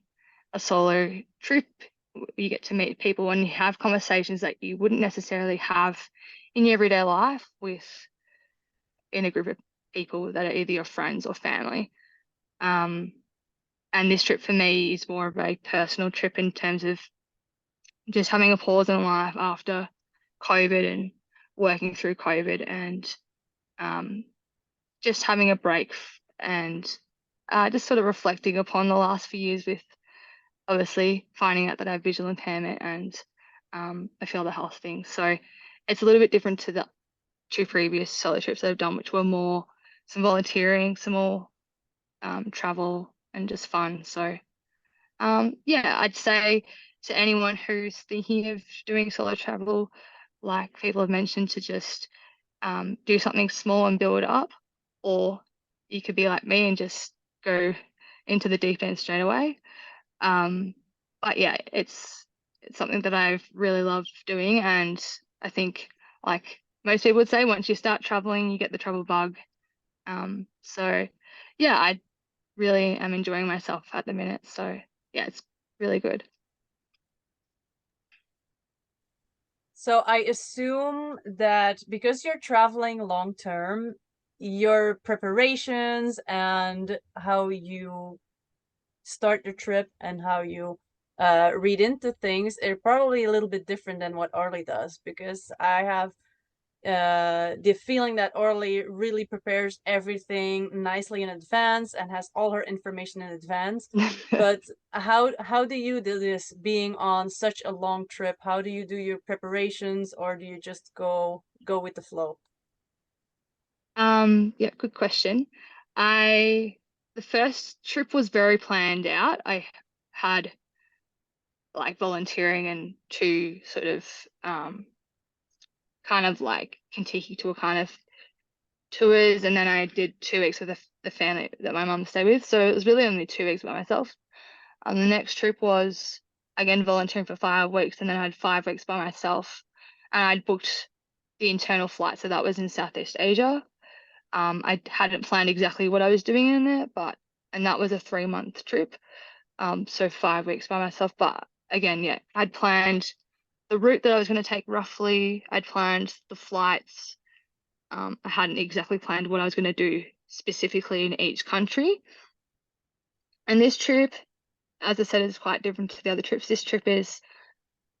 a solo trip, you get to meet people and you have conversations that you wouldn't necessarily have in your everyday life in a group of people that are either your friends or family. And this trip for me is more of a personal trip in terms of just having a pause in life after COVID and working through COVID, and just having a break and just sort of reflecting upon the last few years, with obviously finding out that I have visual impairment and I feel the health thing. So it's a little bit different to the two previous solo trips that I've done, which were more some volunteering, some more travel and just fun. So I'd say to anyone who's thinking of doing solo travel, like people have mentioned, to just do something small and build up, or you could be like me and just go into the deep end straight away. But yeah, it's something that I've really loved doing, and I think, like most people would say, once you start traveling, you get the travel bug. So yeah, I really am enjoying myself at the minute. So yeah, it's really good. So I assume that because you're traveling long term, your preparations and how you start the trip and how you read into things are probably a little bit different than what Arlie does, because I have the feeling that Arlie really prepares everything nicely in advance and has all her information in advance. But how do you do this, being on such a long trip? How do you do your preparations, or do you just go with the flow? Yeah, good question. The first trip was very planned out. I had like volunteering and two sort of kind of like Kentucky tour kind of tours, and then I did 2 weeks with the family that my mum stayed with. So it was really only 2 weeks by myself. The next trip was again volunteering for 5 weeks, and then I had 5 weeks by myself, and I'd booked the internal flight, so that was in Southeast Asia. I hadn't planned exactly what I was doing in there, and that was a 3-month trip. So 5 weeks by myself. But again, yeah, I'd planned the route that I was going to take roughly. I'd planned the flights. I hadn't exactly planned what I was going to do specifically in each country. And this trip, as I said, is quite different to the other trips. This trip is,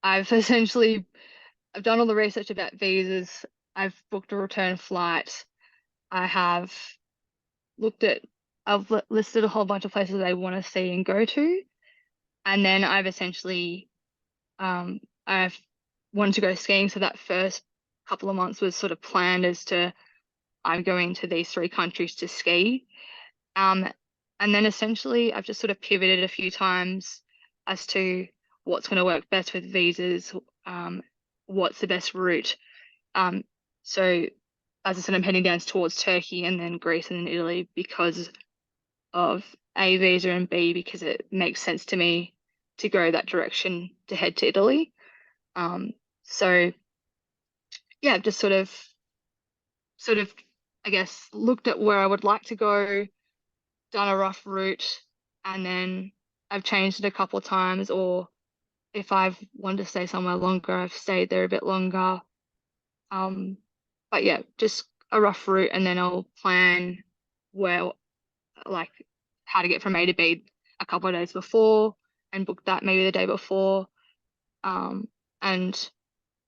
I've done all the research about visas. I've booked a return flight. I've listed a whole bunch of places I want to see and go to. And then I've wanted to go skiing. So that first couple of months was sort of planned as to I'm going to these 3 countries to ski. And then essentially I've just sort of pivoted a few times as to what's going to work best with visas, what's the best route. So as I said, I'm heading down towards Turkey and then Greece and then Italy because of A, visa, and B, because it makes sense to me to go that direction to head to Italy. So yeah, I've just sort of, I guess, looked at where I would like to go, done a rough route, and then I've changed it a couple of times, or if I've wanted to stay somewhere longer, I've stayed there a bit longer. But yeah, just a rough route, and then I'll plan where, like, how to get from A to B a couple of days before and book that maybe the day before. And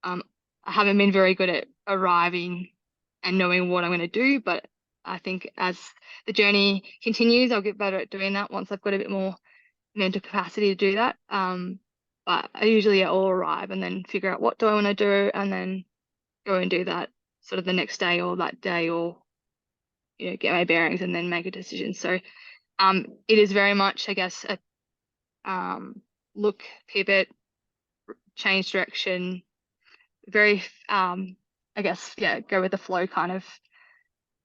I haven't been very good at arriving and knowing what I'm going to do, but I think as the journey continues, I'll get better at doing that once I've got a bit more mental capacity to do that. But I usually will arrive and then figure out what do I want to do, and then go and do that sort of the next day or that day, or get my bearings and then make a decision. So it is very much, I guess, a look, pivot, change direction, very I guess, yeah, go with the flow kind of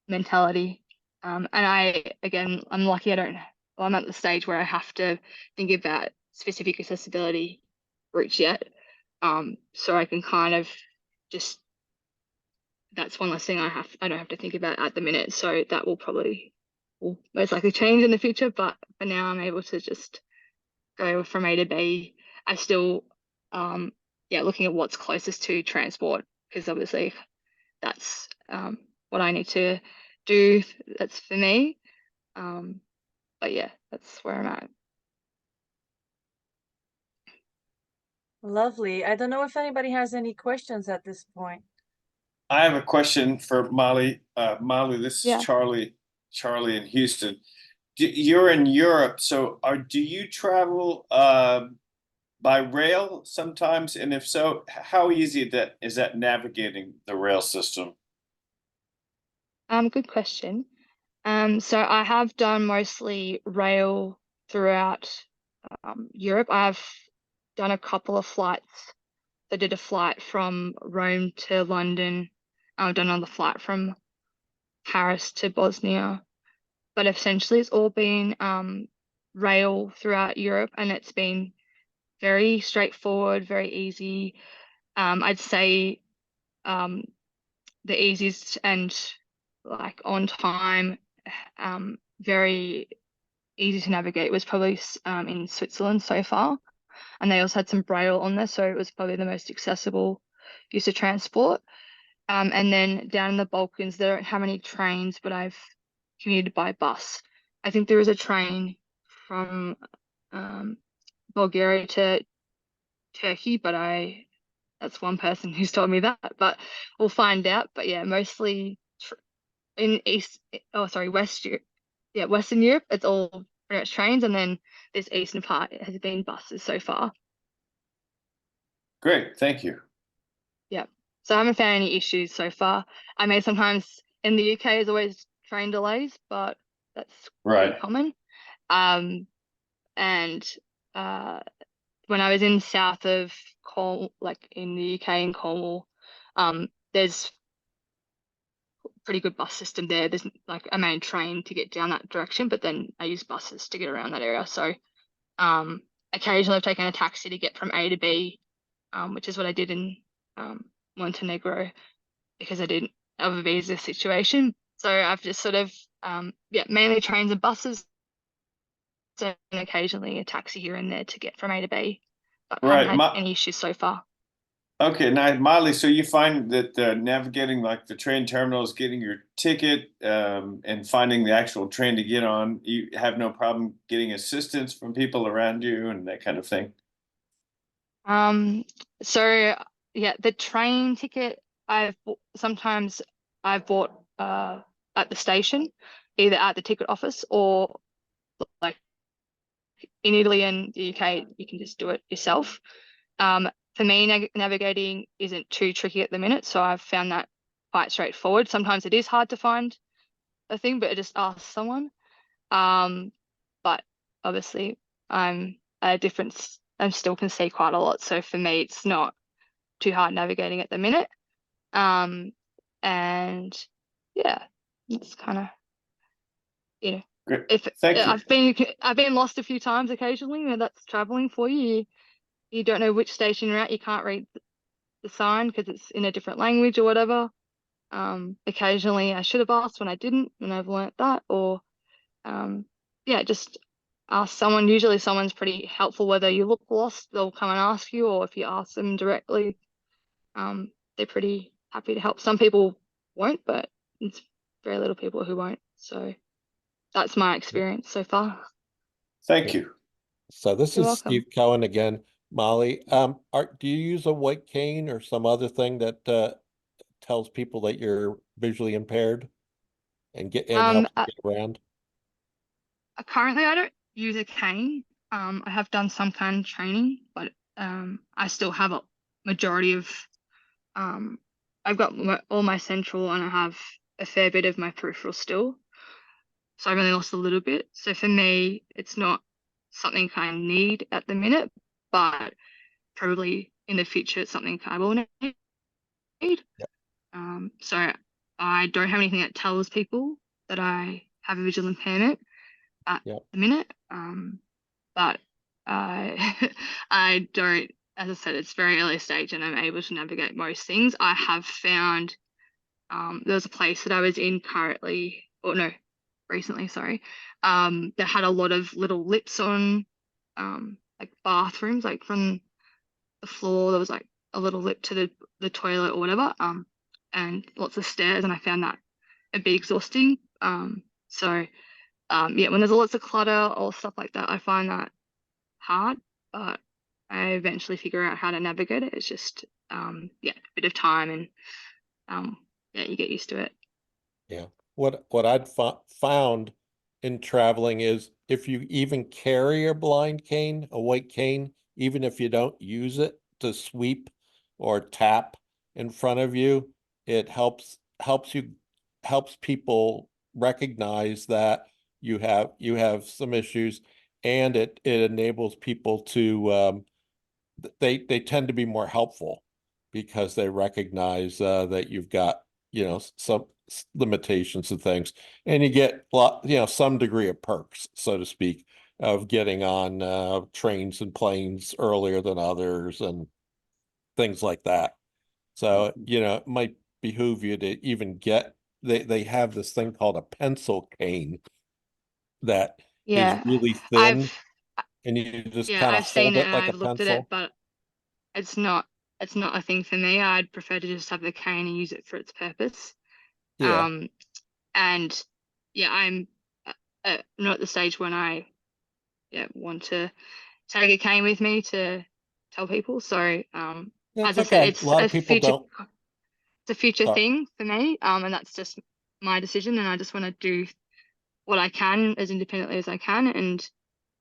mentality. And I'm lucky I'm at the stage where I have to think about specific accessibility routes yet. So I can kind of just, that's one less thing I don't have to think about at the minute. So that will most likely change in the future, but for now I'm able to just go from A to B. I still looking at what's closest to transport, because obviously that's what I need to do. That's for me. But yeah, that's where I'm at. Lovely. I don't know if anybody has any questions at this point. I have a question for Molly. Molly, this is Yeah. Charlie in Houston. You're in Europe, so do you travel by rail sometimes? And if so, how easy is that navigating the rail system? Good question. So I have done mostly rail throughout Europe. I've done a couple of flights. I did a flight from Rome to London. I've done another flight from Paris to Bosnia. But essentially, it's all been rail throughout Europe, and it's been very straightforward, very easy. I'd say the easiest and like on time, very easy to navigate was probably in Switzerland so far. And they also had some braille on there, so it was probably the most accessible use of transport. And then down in the Balkans, they don't have any trains, but I've commuted by bus. I think there is a train from Bulgaria to Turkey, but that's one person who's told me that, but we'll find out. But yeah, mostly in West Europe. Yeah, Western Europe, it's all pretty much trains, and then this eastern part has been buses so far. Great, thank you. Yeah, so I haven't found any issues so far. I mean, sometimes in the UK there's always train delays, but that's pretty Right. common. And when I was in south of like in the UK in Cornwall, there's pretty good bus system there. There's like a main train to get down that direction, but then I use buses to get around that area. So occasionally I've taken a taxi to get from A to B, which is what I did in Montenegro because I didn't have a visa situation. So I've just sort of mainly trains and buses, and occasionally a taxi here and there to get from A to B. But I haven't had any issues so far. Okay, now Molly, so you find that navigating like the train terminals, getting your ticket, and finding the actual train to get on, you have no problem getting assistance from people around you and that kind of thing? So yeah, the train ticket sometimes I've bought at the station, either at the ticket office or like in Italy and the UK, you can just do it yourself. For me, navigating isn't too tricky at the minute, so I've found that quite straightforward. Sometimes it is hard to find a thing, but I just ask someone. But obviously, I'm a difference. I still can see quite a lot, so for me, it's not too hard navigating at the minute. And yeah, it's kind of Great. if Thank you. I've been lost a few times occasionally, and that's traveling for you. You don't know which station you're at. You can't read the sign because it's in a different language or whatever. Occasionally I should have asked when I didn't, and I've learnt that. Or just ask someone. Usually someone's pretty helpful. Whether you look lost, they'll come and ask you, or if you ask them directly, they're pretty happy to help. Some people won't, but it's very little people who won't. So that's my experience so far. Thank you. So this You're is welcome. Steve Cohen again. Molly, do you use a white cane or some other thing that tells people that you're visually impaired and helps you get around? Currently I don't use a cane. I have done some kind of training, but I still have a majority of I've got all my central, and I have a fair bit of my peripheral still. So I've only lost a little bit. So for me, it's not something I need at the minute, but probably in the future, it's something I will need. Yep. So I don't have anything that tells people that I have a visual impairment at Yep. the minute. But I I don't, as I said, it's very early stage and I'm able to navigate most things. I have found there was a place that I was in recently, sorry, that had a lot of little lips on like bathrooms, like from the floor, there was like a little lip to the toilet or whatever, and lots of stairs, and I found that a bit exhausting. When there's lots of clutter or stuff like that, I find that hard, but I eventually figure out how to navigate it. It's just a bit of time, and you get used to it. Yeah. What I'd found in traveling is if you even carry a blind cane, a white cane, even if you don't use it to sweep or tap in front of you, it helps people recognize that you have some issues, and it enables people to they tend to be more helpful because they recognize that you've got some limitations and things, and you get some degree of perks, so to speak, of getting on trains and planes earlier than others and things like that. So it might behoove you to even get they have this thing called a pencil cane that is Yeah, really I've thin, and you just kind of I've seen hold it it and like a I've looked at it, pencil. but it's not a thing for me. I'd prefer to just have the cane and use it for its purpose. Yeah. Um, and yeah, I'm not at the stage when I want to take a cane with me to tell people. So That's as I said, okay. A lot of people don't. it's a future Sorry. thing for me. And that's just my decision, and I just want to do what I can as independently as I can, and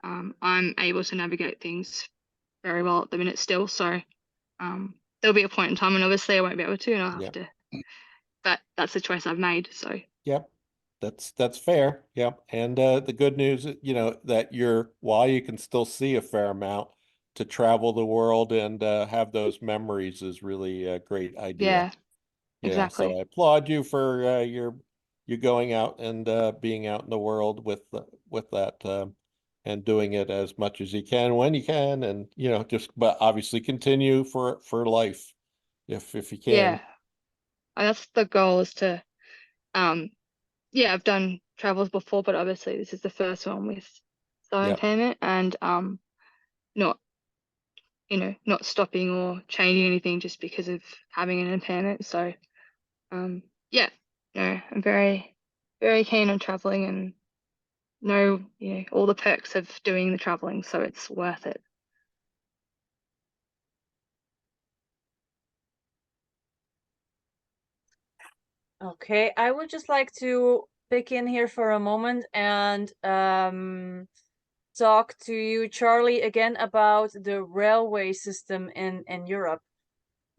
I'm able to navigate things very well at the minute still. So there'll be a point in time when obviously I won't be able to, and I'll have Yeah. to. But that's the choice I've made. So Yep. That's fair. Yep. And the good news, that while you can still see a fair amount, to travel the world and have those memories is really a great idea. yeah, Yeah. So exactly. I applaud you for you going out and being out in the world with that and doing it as much as you can when you can, and just but obviously continue for life if you can. Yeah, that's the goal is to um yeah, I've done travels before, but obviously this is the first one with slow Yep. impairment, and not not stopping or changing anything just because of having an impairment. So yeah, no, I'm very, very keen on traveling and know, all the perks of doing the traveling, so it's worth it. Okay, I would just like to pick in here for a moment and talk to you, Charlie, again about the railway system in Europe.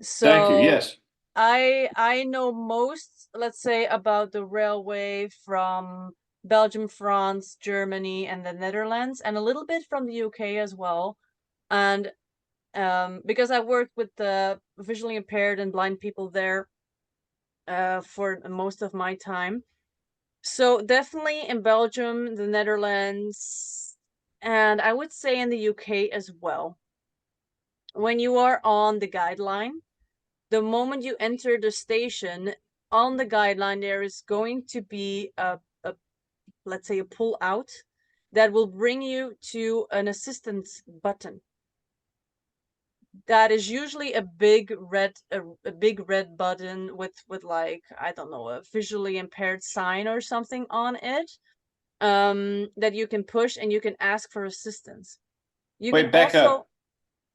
Thank you. So Yes. I know most, let's say, about the railway from Belgium, France, Germany, and the Netherlands, and a little bit from the UK as well. And because I worked with the visually impaired and blind people there for most of my time. So definitely in Belgium, the Netherlands, and I would say in the UK as well. When you are on the guideline, the moment you enter the station, on the guideline there is going to be a let's say a pull out that will bring you to an assistance button. That is usually a big red button with like, I don't know, a visually impaired sign or something on it, that you can push and you can ask for assistance. You can Wait, back also, up.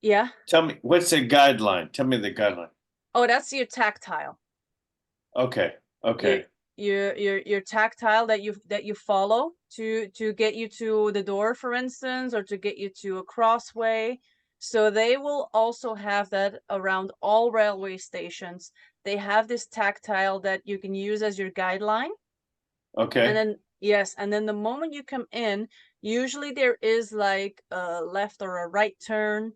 yeah. Tell me, what's the guideline? Tell me the guideline. Oh, that's your tactile. Okay. Okay. Your tactile that you follow to get you to the door, for instance, or to get you to a crossway. So they will also have that around all railway stations. They have this tactile that you can use as your guideline. Okay. And then yes, and then the moment you come in, usually there is like a left or a right turn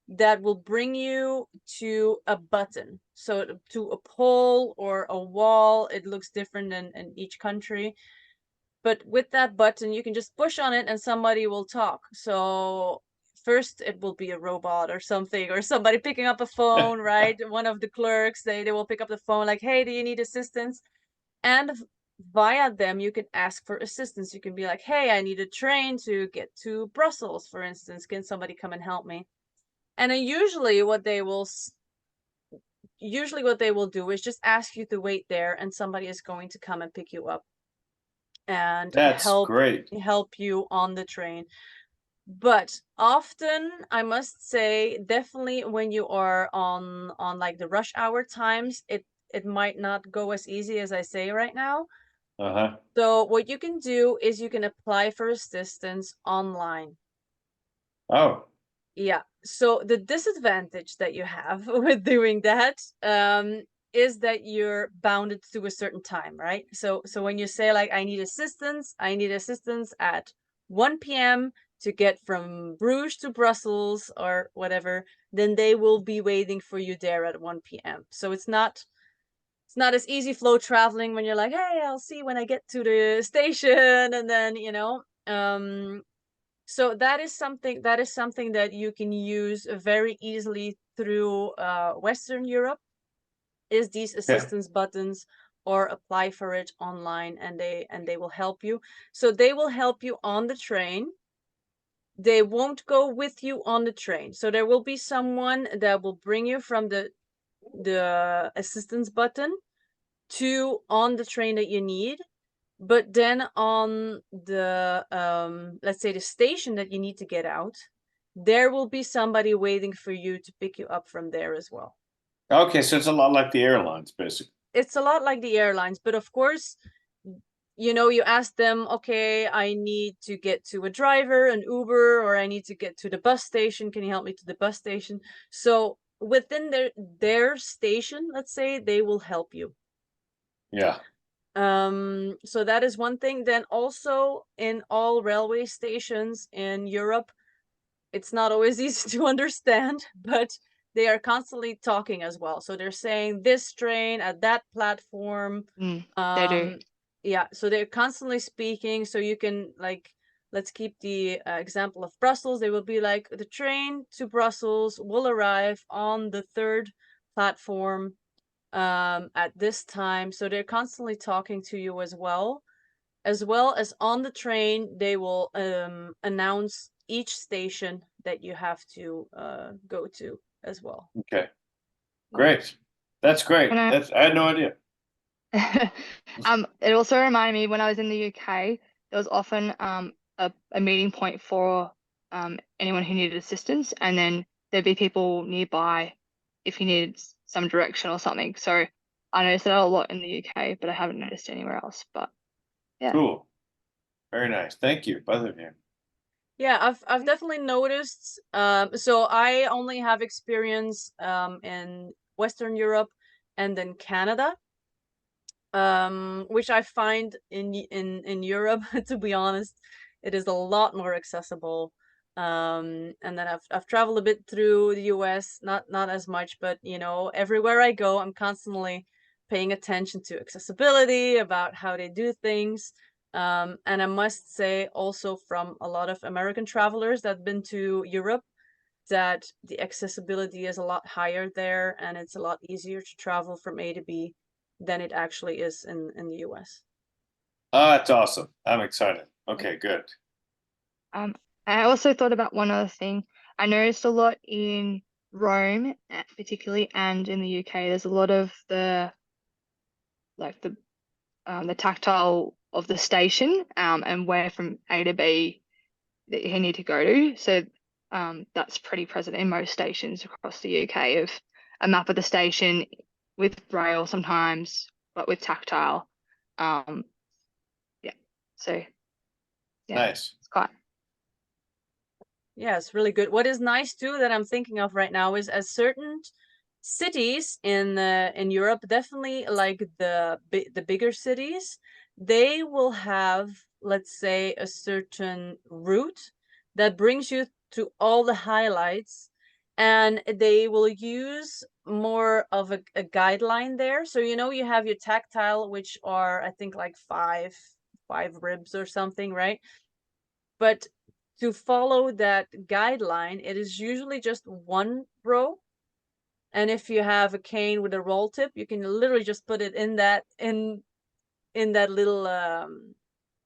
that will bring you to a button. So to a pole or a wall, it looks different in each country. But with that button, you can just push on it and somebody will talk. So first it will be a robot or something, or somebody picking up a phone, right? One of the clerks, they will pick up the phone like, hey, do you need assistance? And via them, you can ask for assistance. You can be like, hey, I need a train to get to Brussels, for instance. Can somebody come and help me? And then usually what they will do is just ask you to wait there, and somebody is going to come and pick you up and That's great. help you on the train. But often, I must say, definitely when you are on like the rush hour times, it might not go as easy as I say right now. Uh-huh. So what you can do is you can apply for assistance online. Oh. Yeah. So the disadvantage that you have with doing that is that you're bounded to a certain time, right? So when you say like, I need assistance at 1 p.m. to get from Bruges to Brussels or whatever, then they will be waiting for you there at 1 p.m. So it's not as easy flow traveling when you're like, hey, I'll see when I get to the station, and then so that is something that you can use very easily through Western Europe, is these assistance buttons, or apply for it online, and they will help you. So they will help you on the train. They won't go with you on the train. So there will be someone that will bring you from the assistance button to on the train that you need. But then on the let's say the station that you need to get out, there will be somebody waiting for you to pick you up from there as well. Okay, so it's a lot like the airlines, basically. It's a lot like the airlines, but of course, you know, you ask them, okay, I need to get to a driver, an Uber, or I need to get to the bus station. Can you help me to the bus station? So within their station, let's say, they will help you. Yeah. So that is one thing. Then also in all railway stations in Europe, it's not always easy to understand, but they are constantly talking as well. So they're saying this train at that platform. They do. Yeah, so they're constantly speaking. So you can, like, let's keep the example of Brussels. They will be like, the train to Brussels will arrive on the 3rd platform at this time. So they're constantly talking to you as well as on the train. They will announce each station that you have to go to as well. Okay. Great. That's great. Can I- I had no idea. It also reminded me when I was in the UK, there was often a meeting point for anyone who needed assistance, and then there'd be people nearby if you needed some direction or something. So I noticed that a lot in the UK, but I haven't noticed anywhere else. But yeah. Cool. Very nice. Thank you, both of you. Yeah, I've definitely noticed. So I only have experience in Western Europe and then Canada. Which I find in Europe, to be honest, it is a lot more accessible. And then I've traveled a bit through the US, not as much, but you know, everywhere I go, I'm constantly paying attention to accessibility, about how they do things. And I must say also from a lot of American travelers that have been to Europe, that the accessibility is a lot higher there, and it's a lot easier to travel from A to B than it actually is in the US. That's awesome. I'm excited. Okay, good. I also thought about one other thing. I noticed a lot in Rome, particularly, and in the UK. There's a lot of the tactile of the station, and where from A to B that you need to go to. So that's pretty present in most stations across the UK, of a map of the station with braille sometimes, but with tactile. Yeah. So yeah, Nice. it's quite. Yeah, it's really good. What is nice too that I'm thinking of right now is, as certain cities in Europe, definitely like the bigger cities, they will have, let's say, a certain route that brings you to all the highlights, and they will use more of a guideline there. So you know, you have your tactile, which are, I think, like five ribs or something, right? But to follow that guideline, it is usually just one row. And if you have a cane with a roll tip, you can literally just put it in that little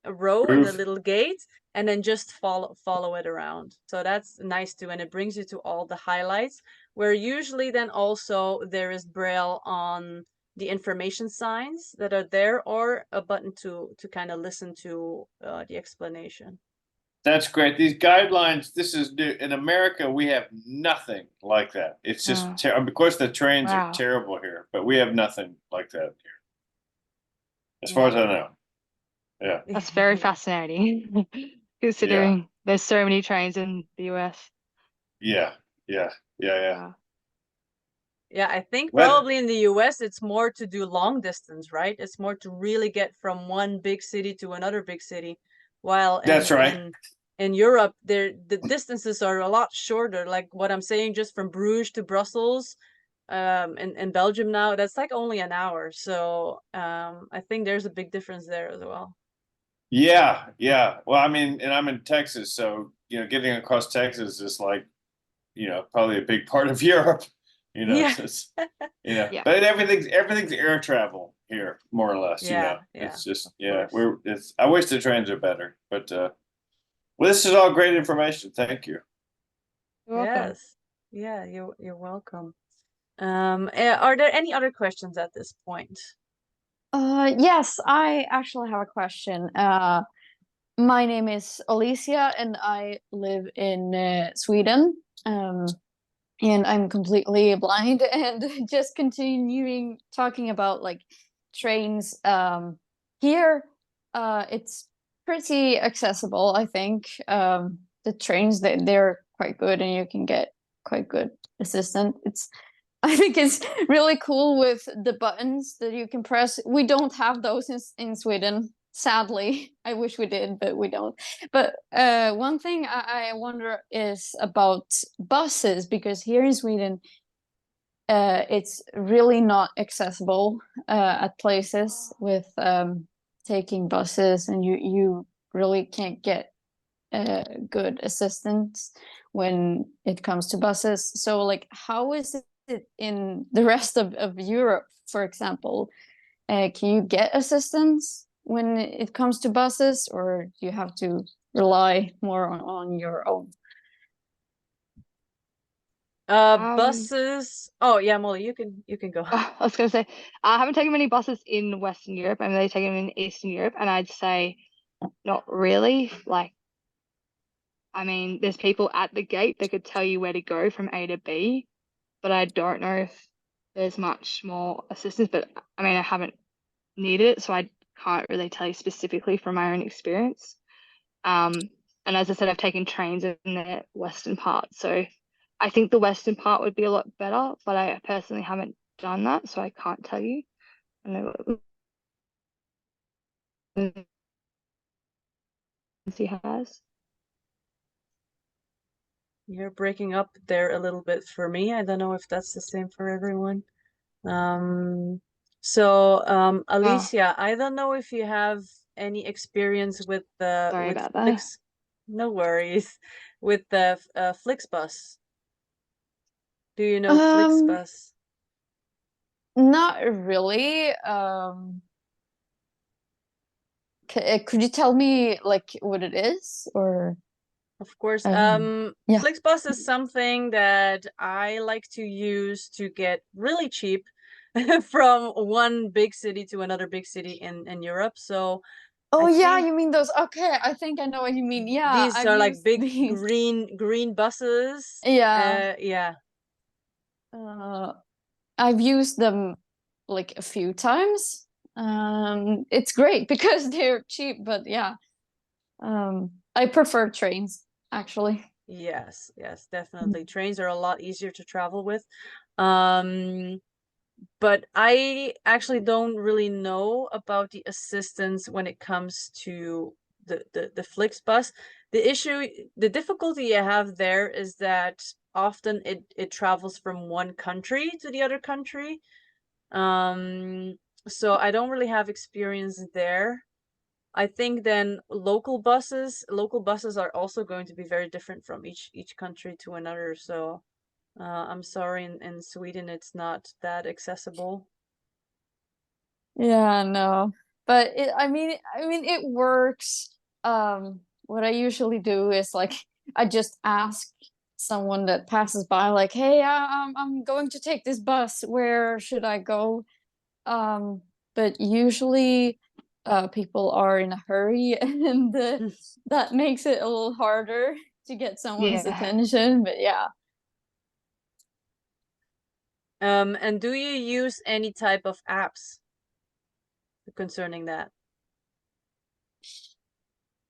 row, in the Groove. little gate, and then just follow it around. So that's nice too, and it brings you to all the highlights, where usually then also there is braille on the information signs that are there, or a button to kind of listen to the explanation. That's great. These guidelines, this is new. In America, we have nothing like that. It's just, of course, the trains are Wow. terrible here, but we have nothing like that here, as Yeah. far as I know. Yeah. That's very fascinating, considering there's so many trains in the US. Yeah. Yeah. Yeah. Yeah. Wow. Yeah, I think Well, probably in the US it's more to do long distance, right? It's more to really get from one big city to another big city, while that's right. in Europe the distances are a lot shorter. Like what I'm saying, just from Bruges to Brussels, in Belgium now, that's like only an hour. So I think there's a big difference there as well. Yeah. Yeah. Well, I mean, and I'm in Texas, so, getting across Texas is like, probably a big part of Europe, Yeah. it's, Yeah. but everything's air travel here, more or less, Yeah, it's yeah, just, of course. I wish the trains are better, but, well, this is all great information. Thank you. You're welcome. Yes. Yeah, you're welcome. Are there any other questions at this point? Yes, I actually have a question. My name is Alicia, and I live in Sweden. And I'm completely blind. And just continuing talking about like trains, here, it's pretty accessible, I think. The trains, they're quite good, and you can get quite good assistant. I think it's really cool with the buttons that you can press. We don't have those in Sweden, sadly. I wish we did, but we don't. But one thing I wonder is about buses, because here in Sweden, it's really not accessible at places with taking buses, and you really can't get good assistance when it comes to buses. So like, how is it in the rest of Europe, for example? Can you get assistance when it comes to buses, or do you have to rely more on your own? Buses. Oh yeah, Molly, you can go. I was gonna say, I haven't taken many buses in Western Europe. I've only taken them in Eastern Europe, and I'd say not really. Like, I mean, there's people at the gate that could tell you where to go from A to B, but I don't know if there's much more assistance. But I mean, I haven't needed it, so I can't really tell you specifically from my own experience. And as I said, I've taken trains in the western part, so I think the western part would be a lot better, but I personally haven't done that, so I can't tell you. I know what he has. You're breaking up there a little bit for me. I don't know if that's the same for everyone. Alicia, I don't know if you have any experience with Sorry with about that. Flix. No worries. With the Flixbus. Do you know Flixbus? Not really. Could you tell me like what it is, or? Of course. Yeah. Flixbus is something that I like to use to get really cheap from one big city to another big city in Europe. So Oh I yeah, think you mean those? Okay, I think I know what you mean. Yeah, these I've are like used big these. green buses. Yeah. Yeah. I've used them like a few times. It's great because they're cheap, but yeah. I prefer trains, actually. Yes, definitely. Trains are a lot easier to travel with. But I actually don't really know about the assistance when it comes to the Flixbus. The difficulty you have there is that often it travels from one country to the other country. So I don't really have experience there. I think then local buses are also going to be very different from each country to another. So I'm sorry, in Sweden it's not that accessible. Yeah, no. But I mean it works. What I usually do is like I just ask someone that passes by like, "Hey, I'm going to take this bus. Where should I go?" Um, but usually people are in a hurry, and that makes it a little harder to get someone's Yeah. attention. But yeah. And do you use any type of apps concerning that?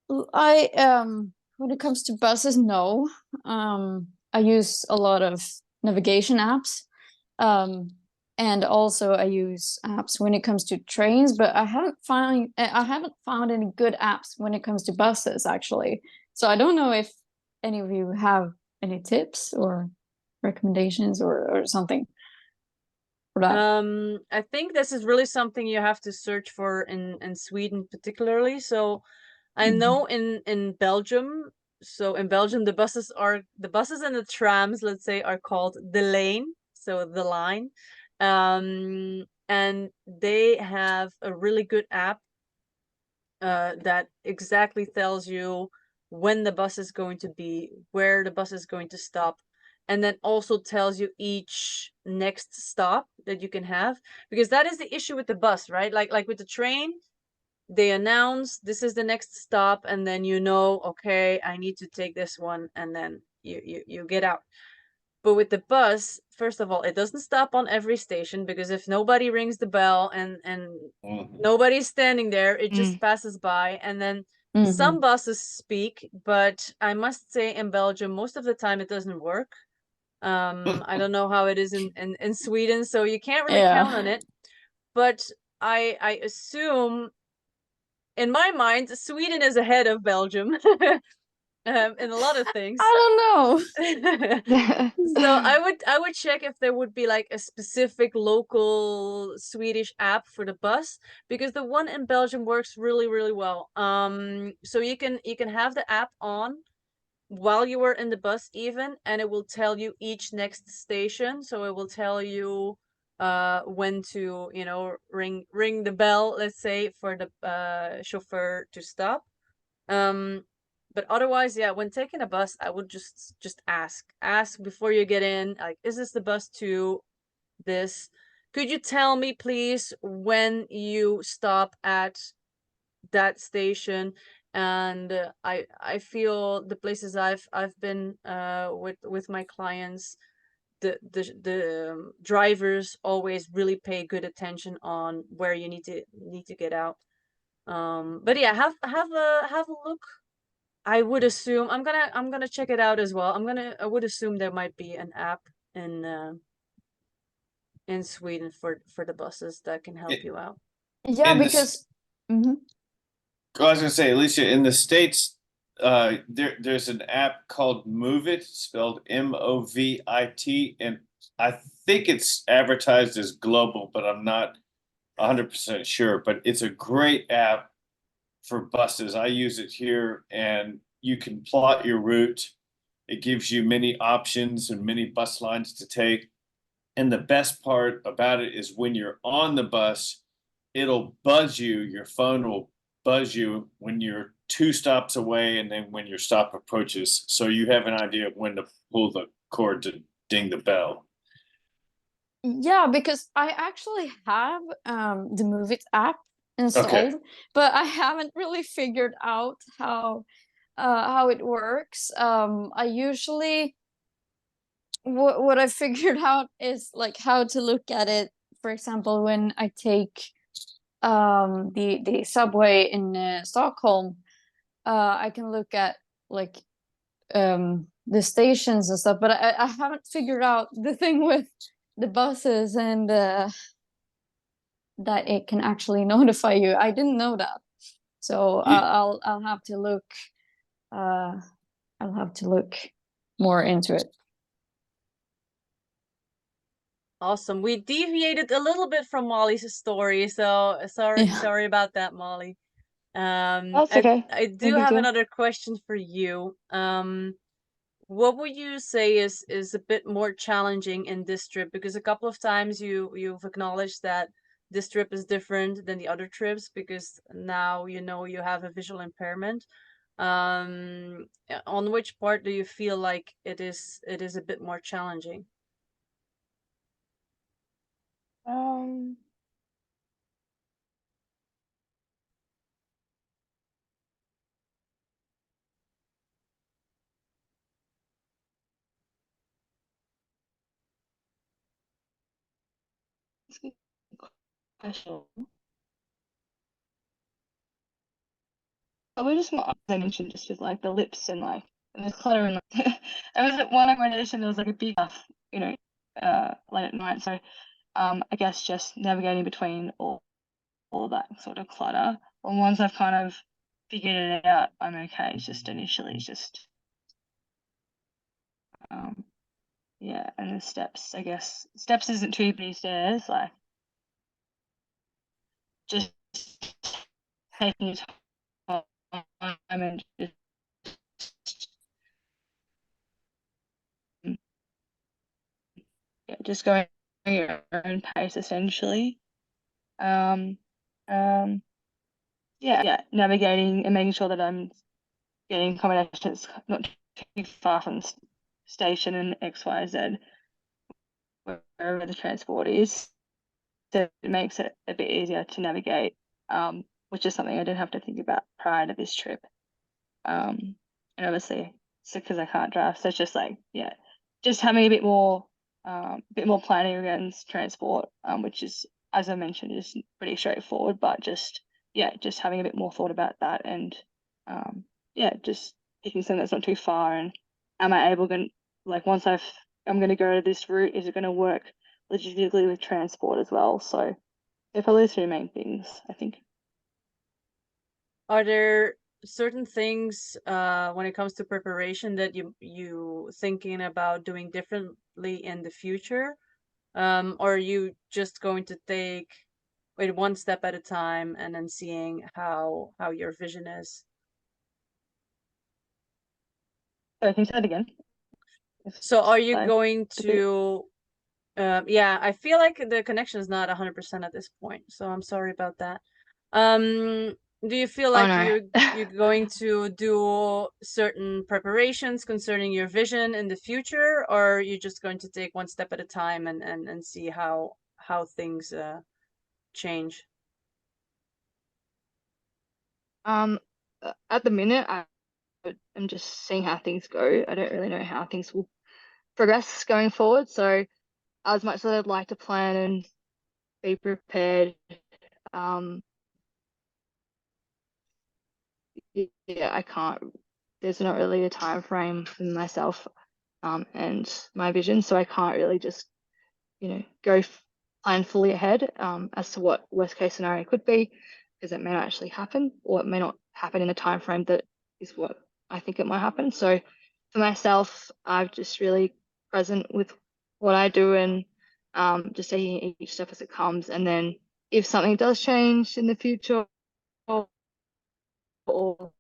When it comes to buses, no. I use a lot of navigation apps. And also I use apps when it comes to trains, but I haven't found any good apps when it comes to buses, actually. So I don't know if any of you have any tips or recommendations or something for that. I think this is really something you have to search for in Sweden particularly. So I know in Belgium, so in Belgium the buses and the trams, let's say, are called the lane, so the line. And they have a really good app that exactly tells you when the bus is going to be, where the bus is going to stop, and then also tells you each next stop that you can have, because that is the issue with the bus, right? Like with the train, they announce this is the next stop, and then you know, okay, I need to take this one, and then you get out. But with the bus, first of all, it doesn't stop on every station, because if nobody rings the bell and nobody's standing there, it just passes by. And then some buses speak, but I must say in Belgium, most of the time it doesn't work. I don't know how it is in Sweden, so you can't really count on it. But I assume, in my mind, Sweden is ahead of Belgium in a lot of things. I don't know. So I would check if there would be like a specific local Swedish app for the bus, because the one in Belgium works really, really well. So you can have the app on while you are in the bus even, and it will tell you each next station. So it will tell you when to, you know, ring the bell, let's say, for the chauffeur to stop. But otherwise, yeah, when taking a bus, I would just ask before you get in, like, is this the bus to this? Could you tell me, please, when you stop at that station? And I feel the places I've been with my clients, the drivers always really pay good attention on where you need to get out. But yeah, have a look. I would assume I'm gonna check it out as well. I would assume there might be an app in Sweden for the buses that can help you out. Yeah, In the because Mhm. I was gonna say, Alicia, in the States, there's an app called Move It, spelled Movit, and I think it's advertised as global, but I'm not 100% sure. But it's a great app for buses. I use it here, and you can plot your route. It gives you many options and many bus lines to take. And the best part about it is when you're on the bus, it'll buzz you, your phone will buzz you when you're 2 stops away and then when your stop approaches. So you have an idea of when to pull the cord to ding the bell. Yeah, because I actually have the Move It app installed, but I haven't really figured out how it works. I usually what I figured out is like how to look at it. For example, when I take the subway in Stockholm, I can look at like the stations and stuff, but I haven't figured out the thing with the buses and that it can actually notify you. I didn't know that, so Yeah. I'll have to look. I'll have to look more into it. Awesome. We deviated a little bit from Molly's story, so sorry about that, Molly. That's okay. I No do big have deal. another question for you. What would you say is a bit more challenging in this trip? Because a couple of times you've acknowledged that this trip is different than the other trips, because now you know you have a visual impairment. On which part do you feel like it is a bit more challenging? Um, that's a good question. Probably just more, as I mentioned, just with like the lips and like and the clutter and like there was one accommodation, there was like a big you know, late at night. So I guess just navigating between all that sort of clutter. And once I've kind of figured it out, I'm okay. It's just initially just yeah, and the steps, I guess steps isn't too many stairs, like just taking your time and just yeah, just going at your own pace essentially. Um, yeah, navigating and making sure that I'm getting accommodations not too far from station in XYZ, wherever the transport is. So it makes it a bit easier to navigate, which is something I didn't have to think about prior to this trip. And obviously, so because I can't drive, so it's just like, yeah, just having a bit more planning against transport, which is, as I mentioned, is pretty straightforward, but just having a bit more thought about that, and just picking something that's not too far, and am I able to, like, once I'm going to go to this route, is it going to work logistically with transport as well? So they're probably the two main things, I think. Are there certain things when it comes to preparation that you thinking about doing differently in the future? Or are you just going to take it one step at a time and then seeing how your vision is? So can you say that again? So are you Like, going to yeah, I feel like the connection is not 100% at this point, so I'm sorry about that. Do you feel like no. you're going to do certain preparations concerning your vision in the future, or are you just going to take one step at a time and see how things change? At the minute, I'm just seeing how things go. I don't really know how things will progress going forward. So as much as I'd like to plan and be prepared, yeah, I can't. There's not really a time frame for myself, and my vision, so I can't really just, plan fully ahead, as to what worst case scenario could be, because it may not actually happen, or it may not happen in a time frame that is what I think it might happen. So for myself, I'm just really present with what I do, and just taking each step as it comes. And then if something does change in the future, or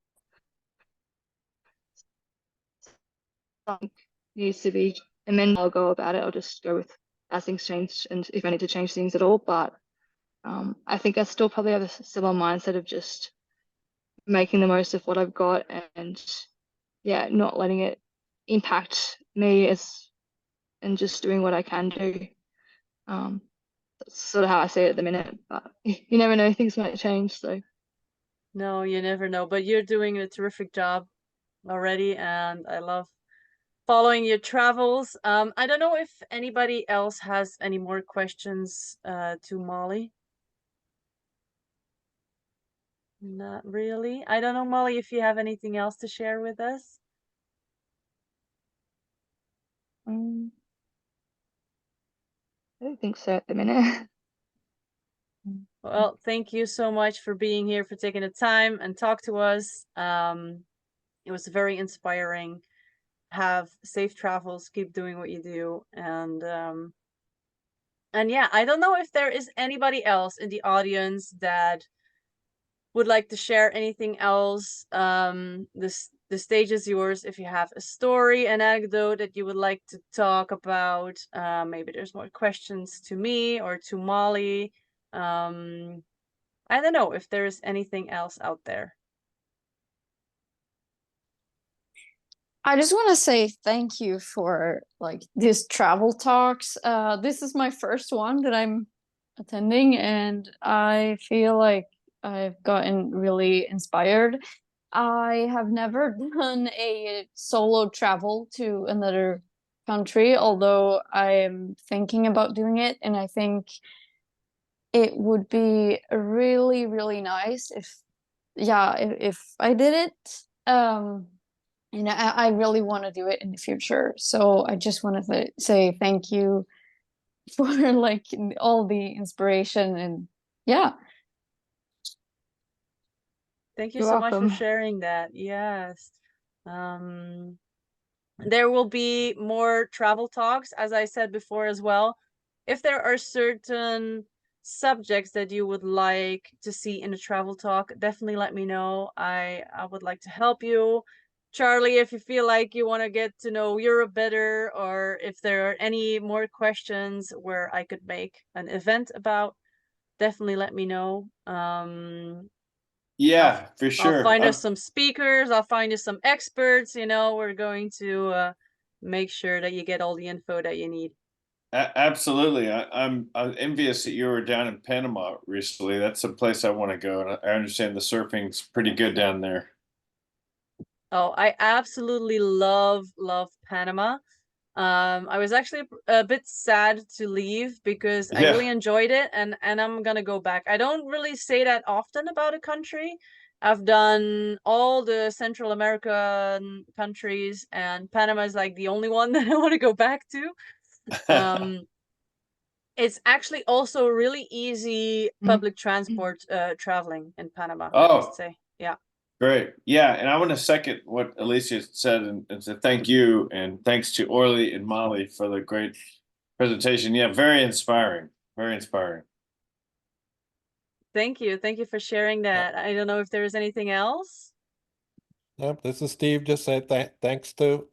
something needs to be amended, I'll go about it. I'll just go with as things change, and if I need to change things at all. But I think I still probably have a similar mindset of just making the most of what I've got, and not letting it impact me, and just doing what I can do. That's sort of how I see it at the minute, but you never know, things might change. So No, you never know, but you're doing a terrific job already, and I love following your travels. I don't know if anybody else has any more questions to Molly. Not really. I don't know, Molly, if you have anything else to share with us. I don't think so at the minute. Well, thank you so much for being here, for taking the time and talk to us. It was very inspiring. Have safe travels, keep doing what you do, and yeah, I don't know if there is anybody else in the audience that would like to share anything else. The stage is yours. If you have a story, an anecdote that you would like to talk about, maybe there's more questions to me or to Molly. I don't know if there is anything else out there. I just want to say thank you for like these travel talks. This is my first one that I'm attending, and I feel like I've gotten really inspired. I have never done a solo travel to another country, although I am thinking about doing it, and I think it would be really, really nice if I did it. And I really want to do it in the future. So I just wanted to say thank you for like all the inspiration, and yeah. Thank you You're so much for welcome. sharing that. Yes. There will be more travel talks, as I said before as well. If there are certain subjects that you would like to see in a travel talk, definitely let me know. I would like to help you. Charlie, if you feel like you want to get to know Europe better, or if there are any more questions where I could make an event about, definitely let me know. Yeah, for I'll sure. find us some speakers. I'll find you some experts. We're going to make sure that you get all the info that you need. Absolutely. I'm envious that you were down in Panama recently. That's a place I want to go, and I understand the surfing's pretty good down there. Oh, I absolutely love Panama. I was actually a bit sad to leave because I really Yeah. enjoyed it, and I'm gonna go back. I don't really say that often about a country. I've done all the Central American countries, and Panama is like the only one that I want to go back to. It's actually also really easy public transport traveling in Panama, I must Oh, say. Yeah. great. Yeah, and I want to second what Alicia said and say thank you and thanks to Orly and Molly for the great presentation. Yeah, very inspiring. Very inspiring. Thank you. Thank you for sharing that. I don't know if there is anything else. Yep, this is Steve. Just say thanks to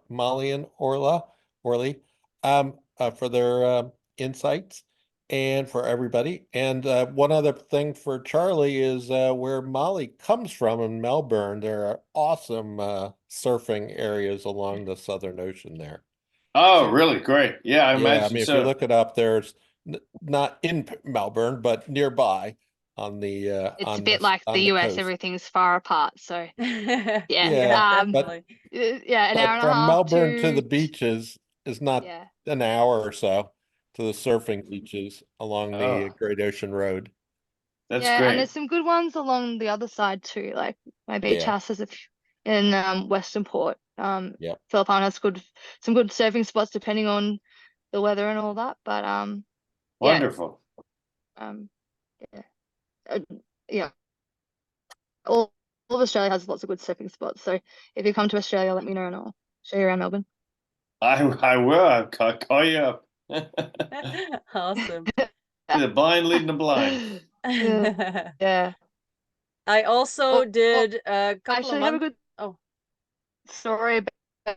Molly and Orly, for their insights, and for everybody. And one other thing for Charlie is where Molly comes from in Melbourne. There are awesome surfing areas along the Southern Ocean there. Oh, So, really? Great. Yeah, I yeah, I imagine mean, if you so. look it up, there's not in Melbourne, but nearby on the It's a bit like the US, coast. everything's far apart. So yeah, Yeah, but definitely. yeah, an hour and a from half Melbourne to the to beaches is not yeah, an hour or so to the surfing beaches along the Oh, Great Ocean Road. that's yeah, and great. there's some good ones along the other side too. Like my beach Yeah, house is in Western Port. yeah. Philippine has some good surfing spots depending on the weather and all that. But yeah, Wonderful. um, yeah, uh, yeah. All of Australia has lots of good surfing spots. So if you come to Australia, let me know and I'll show you around Melbourne. I will. I'll call you up. Awesome. The blind leading the blind. Yeah. I also Oh, did a I couple of actually have a months. good Oh, story about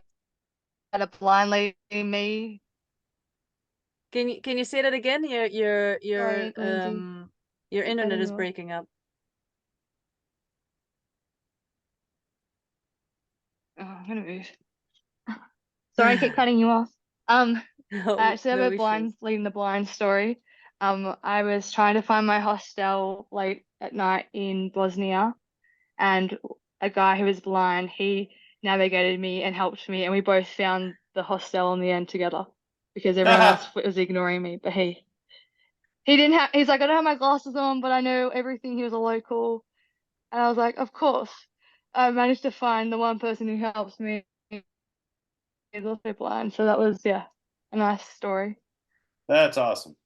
a blind lady me. can you say that again? Sorry, Lindsay. Your Keep internet cutting is you off. breaking up. Oh, I'm gonna move. Sorry, I keep cutting you off. I actually have No a issues. blind leading the blind story. I was trying to find my hostel late at night in Bosnia, and a guy who was blind, he navigated me and helped me, and we both found the hostel in the end together because everyone else was ignoring me, but he didn't have. He's like, I don't have my glasses on, but I know everything. He was a local, and I was like, of course. I managed to find the one person who helps me. He's also blind, so that was a nice story. That's awesome.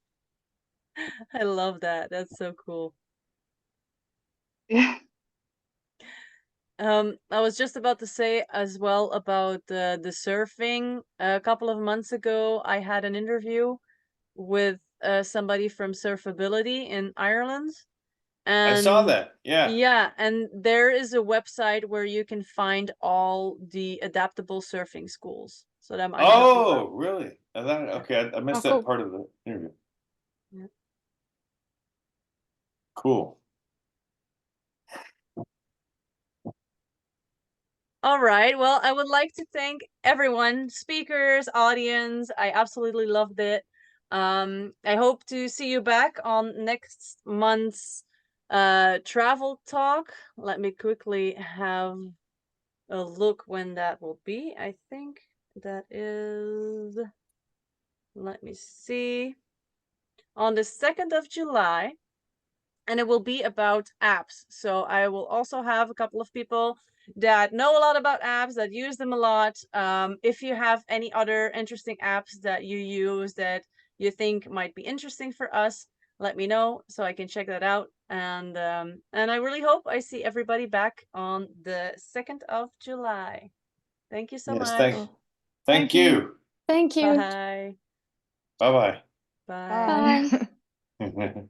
I love that. That's so cool. Yeah. I was just about to say as well about the surfing. A couple of months ago, I had an interview with somebody from Surfability in Ireland. I saw And that. Yeah. yeah, and there is a website where you can find all the adaptable surfing schools. So that might help you out. Oh, really? Okay, I missed Oh, that cool. part of the interview. Yeah. Cool. All right. Well, I would like to thank everyone, speakers, audience. I absolutely loved it. I hope to see you back on next month's travel talk. Let me quickly have a look when that will be. I think that is, let me see, on the 2nd of July, and it will be about apps. So I will also have a couple of people that know a lot about apps, that use them a lot. If you have any other interesting apps that you use that you think might be interesting for us, let me know so I can check that out. And I really hope I see everybody back on the 2nd of July. Thank you so Yes, much. thank you. Thank you. Bye. Bye-bye. Bye. Bye. Bye.